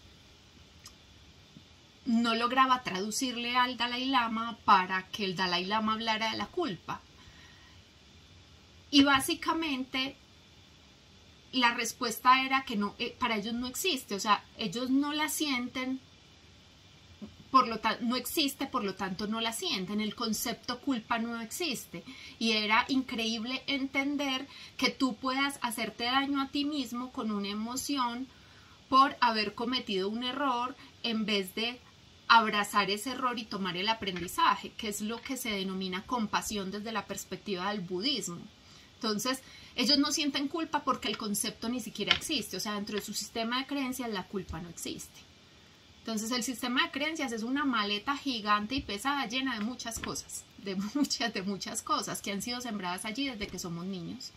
no lograba traducirle al Dalai Lama para que el Dalai Lama hablara de la culpa. Y básicamente la respuesta era que no, para ellos no existe, o sea, ellos no la sienten, por lo tanto no existe, por lo tanto no la sienten, el concepto culpa no existe. Y era increíble entender que tú puedas hacerte daño a ti mismo con una emoción por haber cometido un error, en vez de abrazar ese error y tomar el aprendizaje, que es lo que se denomina compasión desde la perspectiva del budismo. Entonces, ellos no sienten culpa porque el concepto ni siquiera existe, o sea, dentro de su sistema de creencias la culpa no existe. Entonces, el sistema de creencias es una maleta gigante y pesada llena de muchas cosas, de muchas cosas que han sido sembradas allí desde que somos niños.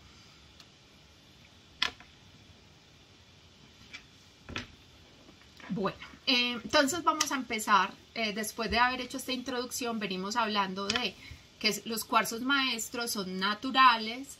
Bueno, entonces vamos a empezar, después de haber hecho esta introducción, venimos hablando de que los cuarzos maestros son naturales,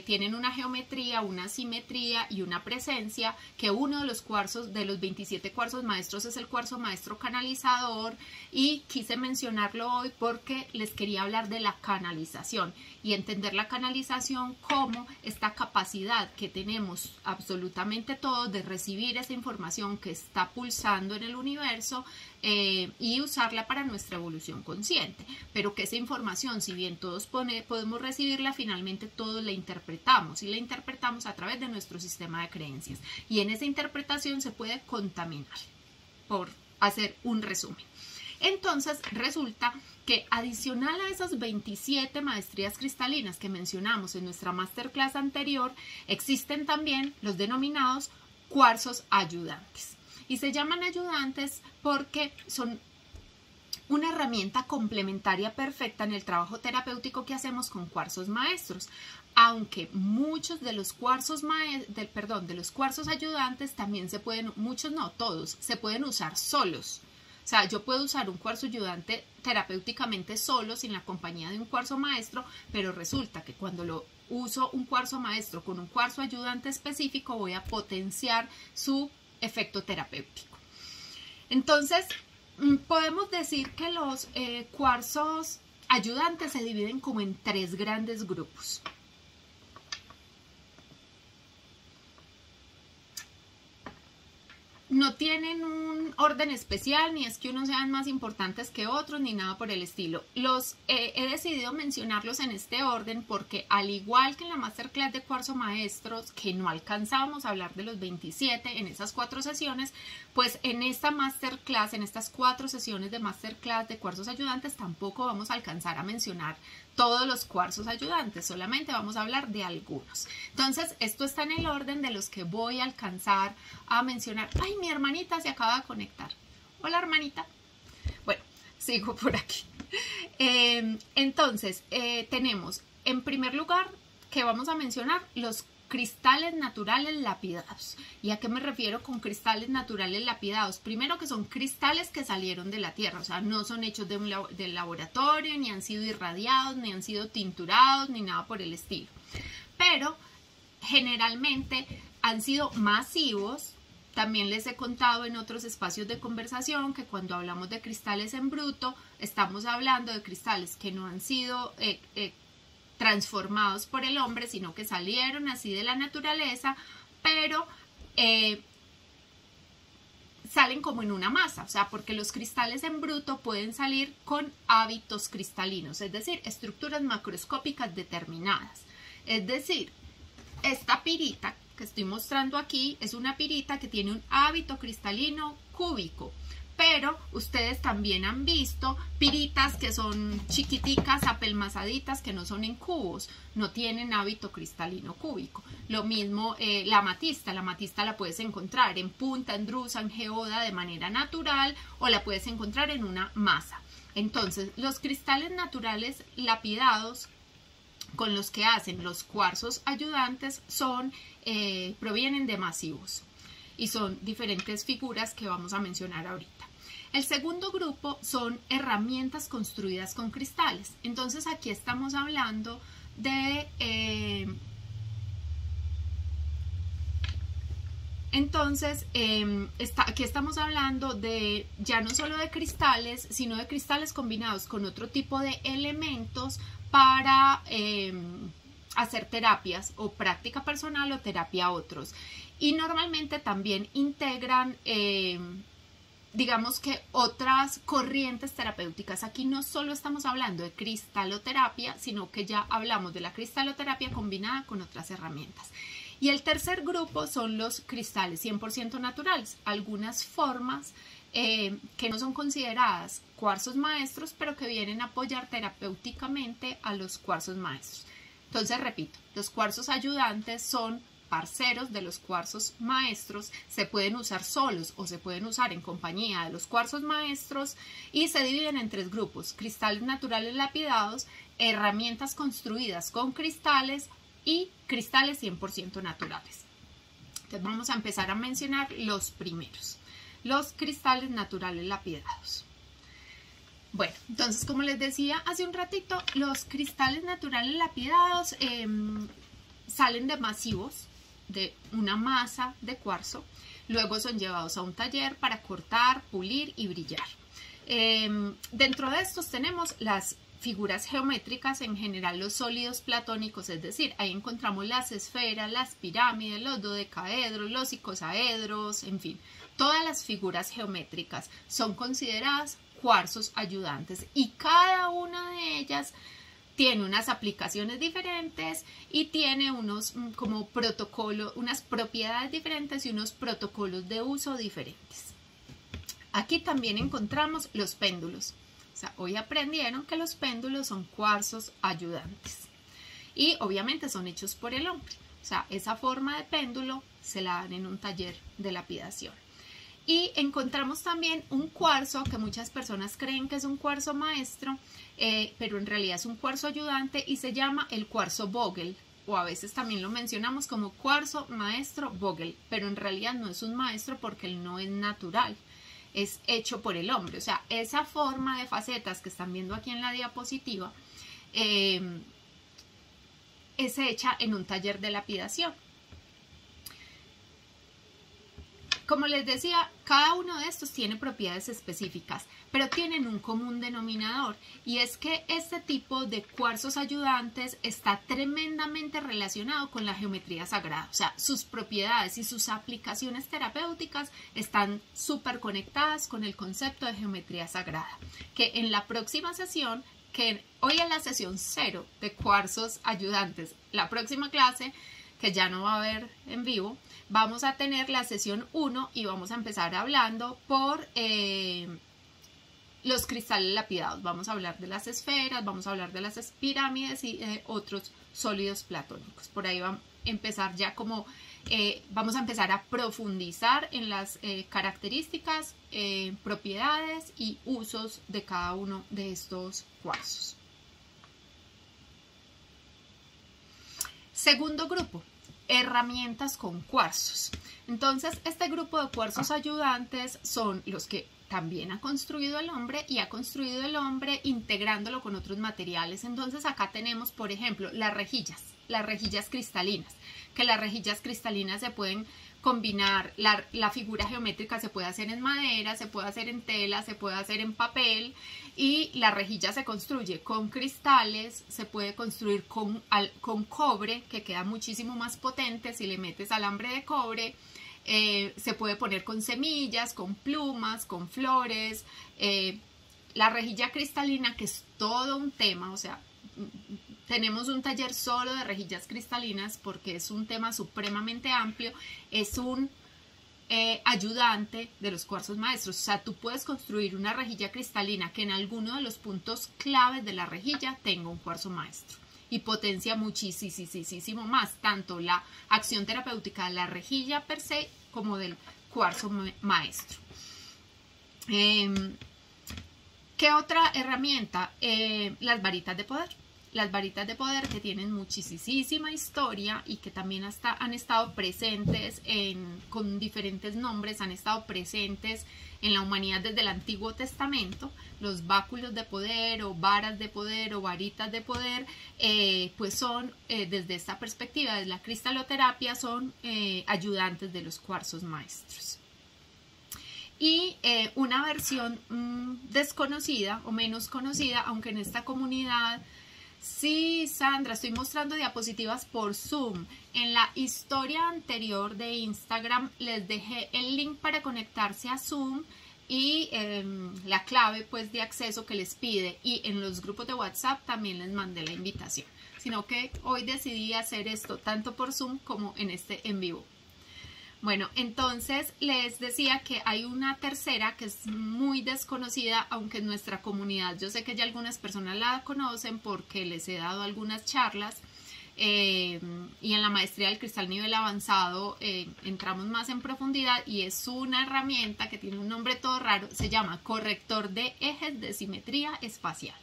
tienen una geometría, una simetría y una presencia, que uno de los cuarzos, de los 27 cuarzos maestros, es el cuarzo maestro canalizador, y quise mencionarlo hoy porque les quería hablar de la canalización y entender la canalización como esta capacidad que tenemos absolutamente todos de recibir esa información que está pulsando en el universo y usarla para nuestra evolución consciente, pero que esa información, si bien todos podemos recibirla, finalmente todos la interpretamos, y la interpretamos a través de nuestro sistema de creencias, y en esa interpretación se puede contaminar por hacer un resumen. Entonces resulta que adicional a esas 27 maestrías cristalinas que mencionamos en nuestra masterclass anterior, existen también los denominados cuarzos ayudantes. Y se llaman ayudantes porque son una herramienta complementaria perfecta en el trabajo terapéutico que hacemos con cuarzos maestros, aunque muchos de los cuarzos de los cuarzos ayudantes también se pueden, muchos no, todos, se pueden usar solos. O sea, yo puedo usar un cuarzo ayudante terapéuticamente solo, sin la compañía de un cuarzo maestro, pero resulta que cuando lo uso un cuarzo maestro con un cuarzo ayudante específico, voy a potenciar su efecto terapéutico. Entonces, podemos decir que los cuarzos ayudantes se dividen como en 3 grandes grupos. No tienen un orden especial, ni es que unos sean más importantes que otros, ni nada por el estilo. He decidido mencionarlos en este orden porque, al igual que en la masterclass de cuarzo maestros, que no alcanzábamos a hablar de los 27 en esas 4 sesiones, pues en esta masterclass, en estas 4 sesiones de masterclass de cuarzos ayudantes, tampoco vamos a alcanzar a mencionar todos los cuarzos ayudantes, solamente vamos a hablar de algunos. Entonces, esto está en el orden de los que voy a alcanzar a mencionar. ¡Ay, mi hermanita se acaba de conectar! Hola, hermanita. Bueno, sigo por aquí. Entonces, tenemos en primer lugar que vamos a mencionar los cristales naturales lapidados. ¿Y a qué me refiero con cristales naturales lapidados? Primero, que son cristales que salieron de la tierra, o sea, no son hechos del laboratorio, ni han sido irradiados, ni han sido tinturados, ni nada por el estilo. Pero generalmente han sido masivos. También les he contado en otros espacios de conversación que cuando hablamos de cristales en bruto, estamos hablando de cristales que no han sido transformados por el hombre, sino que salieron así de la naturaleza, pero salen como en una masa, o sea, porque los cristales en bruto pueden salir con hábitos cristalinos, es decir, estructuras macroscópicas determinadas. Es decir, esta pirita que estoy mostrando aquí es una pirita que tiene un hábito cristalino cúbico. Pero ustedes también han visto piritas que son chiquiticas, apelmazaditas, que no son en cubos, no tienen hábito cristalino cúbico. Lo mismo la amatista la puedes encontrar en punta, en drusa, en geoda de manera natural, o la puedes encontrar en una masa. Entonces, los cristales naturales lapidados con los que hacen los cuarzos ayudantes provienen de masivos. Y son diferentes figuras que vamos a mencionar ahorita. El segundo grupo son herramientas construidas con cristales. Entonces aquí estamos hablando de... aquí estamos hablando de ya no solo de cristales, sino de cristales combinados con otro tipo de elementos para hacer terapias o práctica personal o terapia a otros. Y normalmente también integran, digamos que otras corrientes terapéuticas. Aquí no solo estamos hablando de cristaloterapia, sino que ya hablamos de la cristaloterapia combinada con otras herramientas. Y el tercer grupo son los cristales 100% naturales, algunas formas que no son consideradas cuarzos maestros, pero que vienen a apoyar terapéuticamente a los cuarzos maestros. Entonces, repito, los cuarzos ayudantes son parceros de los cuarzos maestros, se pueden usar solos o se pueden usar en compañía de los cuarzos maestros y se dividen en 3 grupos: cristales naturales lapidados, herramientas construidas con cristales y cristales 100% naturales. Entonces vamos a empezar a mencionar los primeros, los cristales naturales lapidados. Bueno, entonces, como les decía hace un ratito, los cristales naturales lapidados salen de masivos, de una masa de cuarzo, luego son llevados a un taller para cortar, pulir y brillar. Dentro de estos tenemos las figuras geométricas, en general los sólidos platónicos, es decir, ahí encontramos las esferas, las pirámides, los dodecaedros, los icosaedros, en fin, todas las figuras geométricas son consideradas cuarzos ayudantes y cada una de ellas tiene unas aplicaciones diferentes y tiene unos como protocolos, unas propiedades diferentes y unos protocolos de uso diferentes. Aquí también encontramos los péndulos. O sea, hoy aprendieron que los péndulos son cuarzos ayudantes. Y obviamente son hechos por el hombre. O sea, esa forma de péndulo se la dan en un taller de lapidación. Y encontramos también un cuarzo que muchas personas creen que es un cuarzo maestro, pero en realidad es un cuarzo ayudante y se llama el cuarzo Vogel, o a veces también lo mencionamos como cuarzo maestro Vogel, pero en realidad no es un maestro porque él no es natural, es hecho por el hombre. O sea, esa forma de facetas que están viendo aquí en la diapositiva es hecha en un taller de lapidación. Como les decía, cada uno de estos tiene propiedades específicas, pero tienen un común denominador, y es que este tipo de cuarzos ayudantes está tremendamente relacionado con la geometría sagrada. O sea, sus propiedades y sus aplicaciones terapéuticas están súper conectadas con el concepto de geometría sagrada, que en la próxima sesión, que hoy es la sesión 0 de cuarzos ayudantes, la próxima clase, que ya no va a haber en vivo, vamos a tener la sesión 1 y vamos a empezar hablando por los cristales lapidados. Vamos a hablar de las esferas, vamos a hablar de las pirámides y otros sólidos platónicos. Por ahí vamos a empezar ya como, vamos a empezar a profundizar en las características, propiedades y usos de cada uno de estos cuarzos. Segundo grupo, herramientas con cuarzos. Entonces, este grupo de cuarzos ayudantes son los que también ha construido el hombre, y ha construido el hombre integrándolo con otros materiales. Entonces, acá tenemos, por ejemplo, las rejillas cristalinas, que las rejillas cristalinas se pueden combinar, la figura geométrica se puede hacer en madera, se puede hacer en tela, se puede hacer en papel, y la rejilla se construye con cristales, se puede construir con cobre, que queda muchísimo más potente si le metes alambre de cobre, se puede poner con semillas, con plumas, con flores, la rejilla cristalina, que es todo un tema. O sea, tenemos un taller solo de rejillas cristalinas porque es un tema supremamente amplio, es un ayudante de los cuarzos maestros. O sea, tú puedes construir una rejilla cristalina que en alguno de los puntos claves de la rejilla tenga un cuarzo maestro, y potencia muchísimo más tanto la acción terapéutica de la rejilla per se como del cuarzo maestro. ¿Qué otra herramienta? Las varitas de poder. Las varitas de poder, que tienen muchísima historia y que también han estado presentes con diferentes nombres, han estado presentes en la humanidad desde el Antiguo Testamento. Los báculos de poder o varas de poder o varitas de poder, pues son, desde esta perspectiva, desde la cristaloterapia, son ayudantes de los cuarzos maestros. Y una versión desconocida o menos conocida, aunque en esta comunidad... Sí, Sandra, estoy mostrando diapositivas por Zoom. En la historia anterior de Instagram les dejé el link para conectarse a Zoom y la clave pues de acceso que les pide, y en los grupos de WhatsApp también les mandé la invitación, sino que hoy decidí hacer esto tanto por Zoom como en este en vivo. Bueno, entonces les decía que hay una tercera que es muy desconocida, aunque en nuestra comunidad yo sé que ya algunas personas la conocen porque les he dado algunas charlas, y en la maestría del cristal nivel avanzado entramos más en profundidad, y es una herramienta que tiene un nombre todo raro, se llama corrector de ejes de simetría espacial.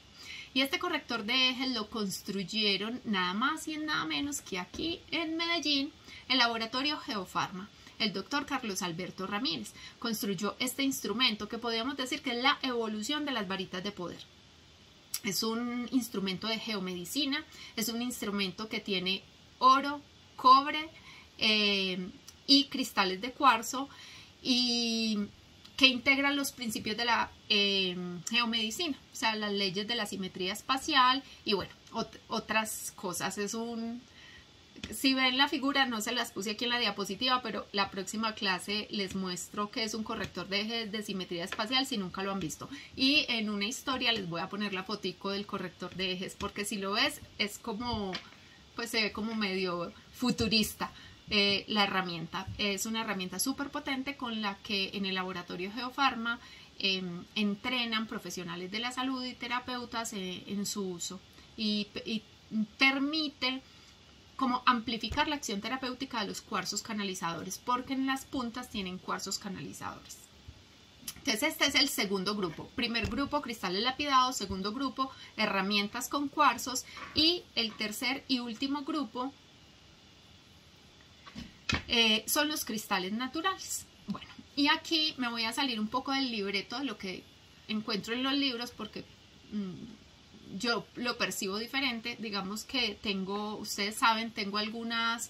Y este corrector de ejes lo construyeron nada más y nada menos que aquí en Medellín, el laboratorio Geofarma. El doctor Carlos Alberto Ramírez construyó este instrumento que podríamos decir que es la evolución de las varitas de poder. Es un instrumento de geomedicina, es un instrumento que tiene oro, cobre y cristales de cuarzo, y que integra los principios de la geomedicina, o sea, las leyes de la simetría espacial y bueno, otras cosas. Es un... Si ven la figura, no se las puse aquí en la diapositiva, pero la próxima clase les muestro que es un corrector de ejes de simetría espacial si nunca lo han visto. Y en una historia les voy a poner la fotico del corrector de ejes, porque si lo ves es como, pues se ve como medio futurista. La herramienta es una herramienta súper potente con la que en el laboratorio Geofarma entrenan profesionales de la salud y terapeutas en su uso y permite como amplificar la acción terapéutica de los cuarzos canalizadores, porque en las puntas tienen cuarzos canalizadores. Entonces este es el segundo grupo. Primer grupo, cristales lapidados. Segundo grupo, herramientas con cuarzos. Y el tercer y último grupo son los cristales naturales. Bueno, y aquí me voy a salir un poco del libreto de lo que encuentro en los libros, porque yo lo percibo diferente. Digamos que ustedes saben, tengo algunas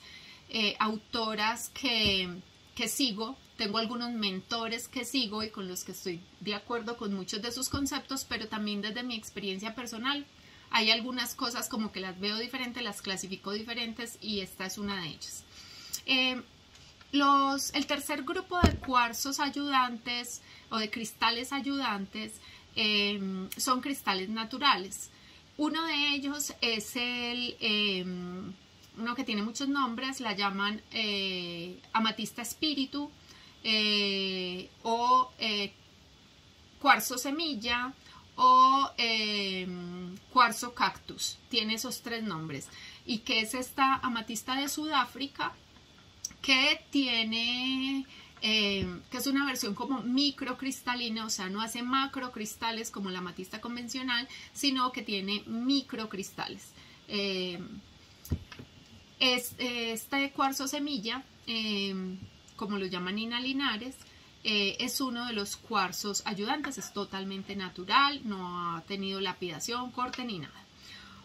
autoras que sigo, tengo algunos mentores que sigo y con los que estoy de acuerdo con muchos de sus conceptos, pero también desde mi experiencia personal hay algunas cosas como que las veo diferentes, las clasifico diferentes, y esta es una de ellas. El tercer grupo de cuarzos ayudantes o de cristales ayudantes son cristales naturales. Uno de ellos es uno que tiene muchos nombres, la llaman amatista espíritu o cuarzo semilla o cuarzo cactus. Tiene esos tres nombres. Y que es esta amatista de Sudáfrica, que tiene que es una versión como microcristalina, o sea, no hace macrocristales como la amatista convencional, sino que tiene microcristales. Este cuarzo semilla, como lo llama Nina Linares, es uno de los cuarzos ayudantes, es totalmente natural, no ha tenido lapidación, corte ni nada.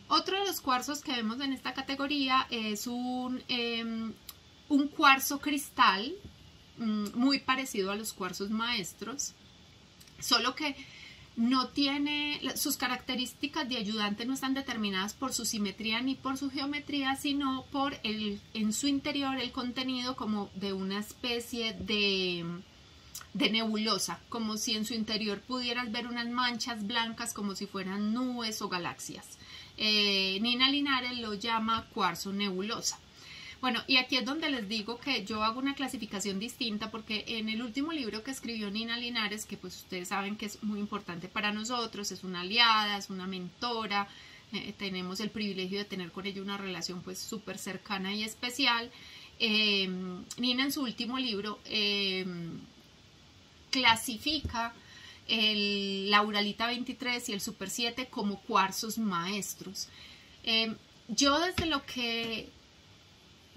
Otro de los cuarzos que vemos en esta categoría es un cuarzo cristal muy parecido a los cuarzos maestros, solo que no tiene, sus características de ayudante no están determinadas por su simetría ni por su geometría, sino por en su interior el contenido como de una especie de nebulosa, como si en su interior pudieras ver unas manchas blancas como si fueran nubes o galaxias. Nina Linares lo llama cuarzo nebulosa. Bueno, y aquí es donde les digo que yo hago una clasificación distinta, porque en el último libro que escribió Nina Linares, que pues ustedes saben que es muy importante para nosotros, es una aliada, es una mentora, tenemos el privilegio de tener con ella una relación pues súper cercana y especial. Nina en su último libro clasifica la Uralita 23 y el Super 7 como cuarzos maestros. Yo desde lo que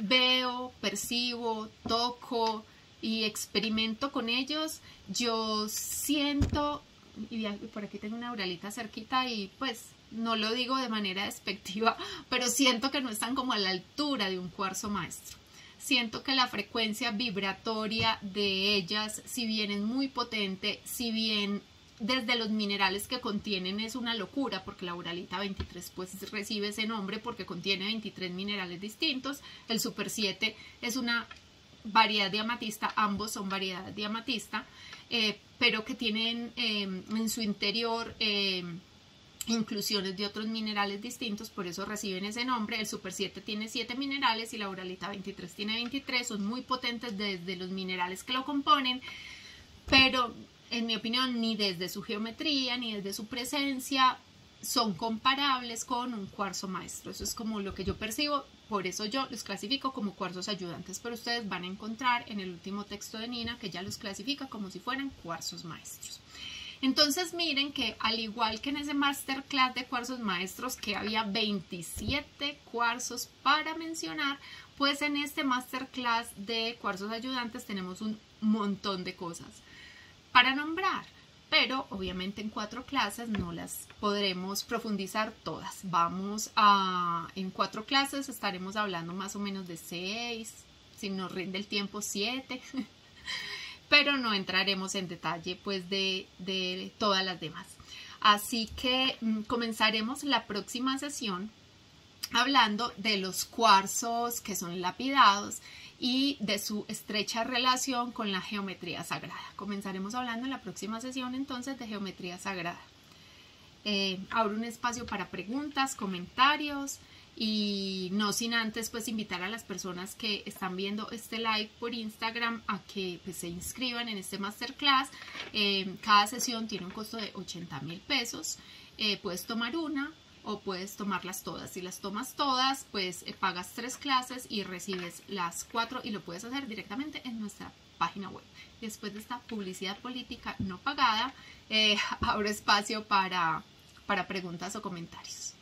veo, percibo, toco y experimento con ellos, yo siento, y por aquí tengo una uralita cerquita y pues no lo digo de manera despectiva, pero siento que no están como a la altura de un cuarzo maestro. Siento que la frecuencia vibratoria de ellas, si bien es muy potente, si bien desde los minerales que contienen es una locura, porque la Uralita 23 pues recibe ese nombre porque contiene 23 minerales distintos. El Super 7 es una variedad de amatista, ambos son variedades de amatista, pero que tienen en su interior inclusiones de otros minerales distintos, por eso reciben ese nombre. El Super 7 tiene 7 minerales y la Uralita 23 tiene 23, son muy potentes desde los minerales que lo componen, pero en mi opinión, ni desde su geometría, ni desde su presencia, son comparables con un cuarzo maestro. Eso es como lo que yo percibo, por eso yo los clasifico como cuarzos ayudantes, pero ustedes van a encontrar en el último texto de Nina que ya los clasifica como si fueran cuarzos maestros. Entonces miren que al igual que en ese masterclass de cuarzos maestros, que había 27 cuarzos para mencionar, pues en este masterclass de cuarzos ayudantes tenemos un montón de cosas para nombrar, pero obviamente en 4 clases no las podremos profundizar todas. En 4 clases estaremos hablando más o menos de 6, si nos rinde el tiempo 7, pero no entraremos en detalle pues de todas las demás. Así que comenzaremos la próxima sesión hablando de los cuarzos que son lapidados y de su estrecha relación con la geometría sagrada. Comenzaremos hablando en la próxima sesión entonces de geometría sagrada. Abro un espacio para preguntas, comentarios Y no sin antes pues invitar a las personas que están viendo este live por Instagram a que pues se inscriban en este masterclass. Cada sesión tiene un costo de 80.000 pesos. Puedes tomar una o puedes tomarlas todas. Si las tomas todas, pues pagas 3 clases y recibes las 4 y lo puedes hacer directamente en nuestra página web. Después de esta publicidad política no pagada, abro espacio para preguntas o comentarios.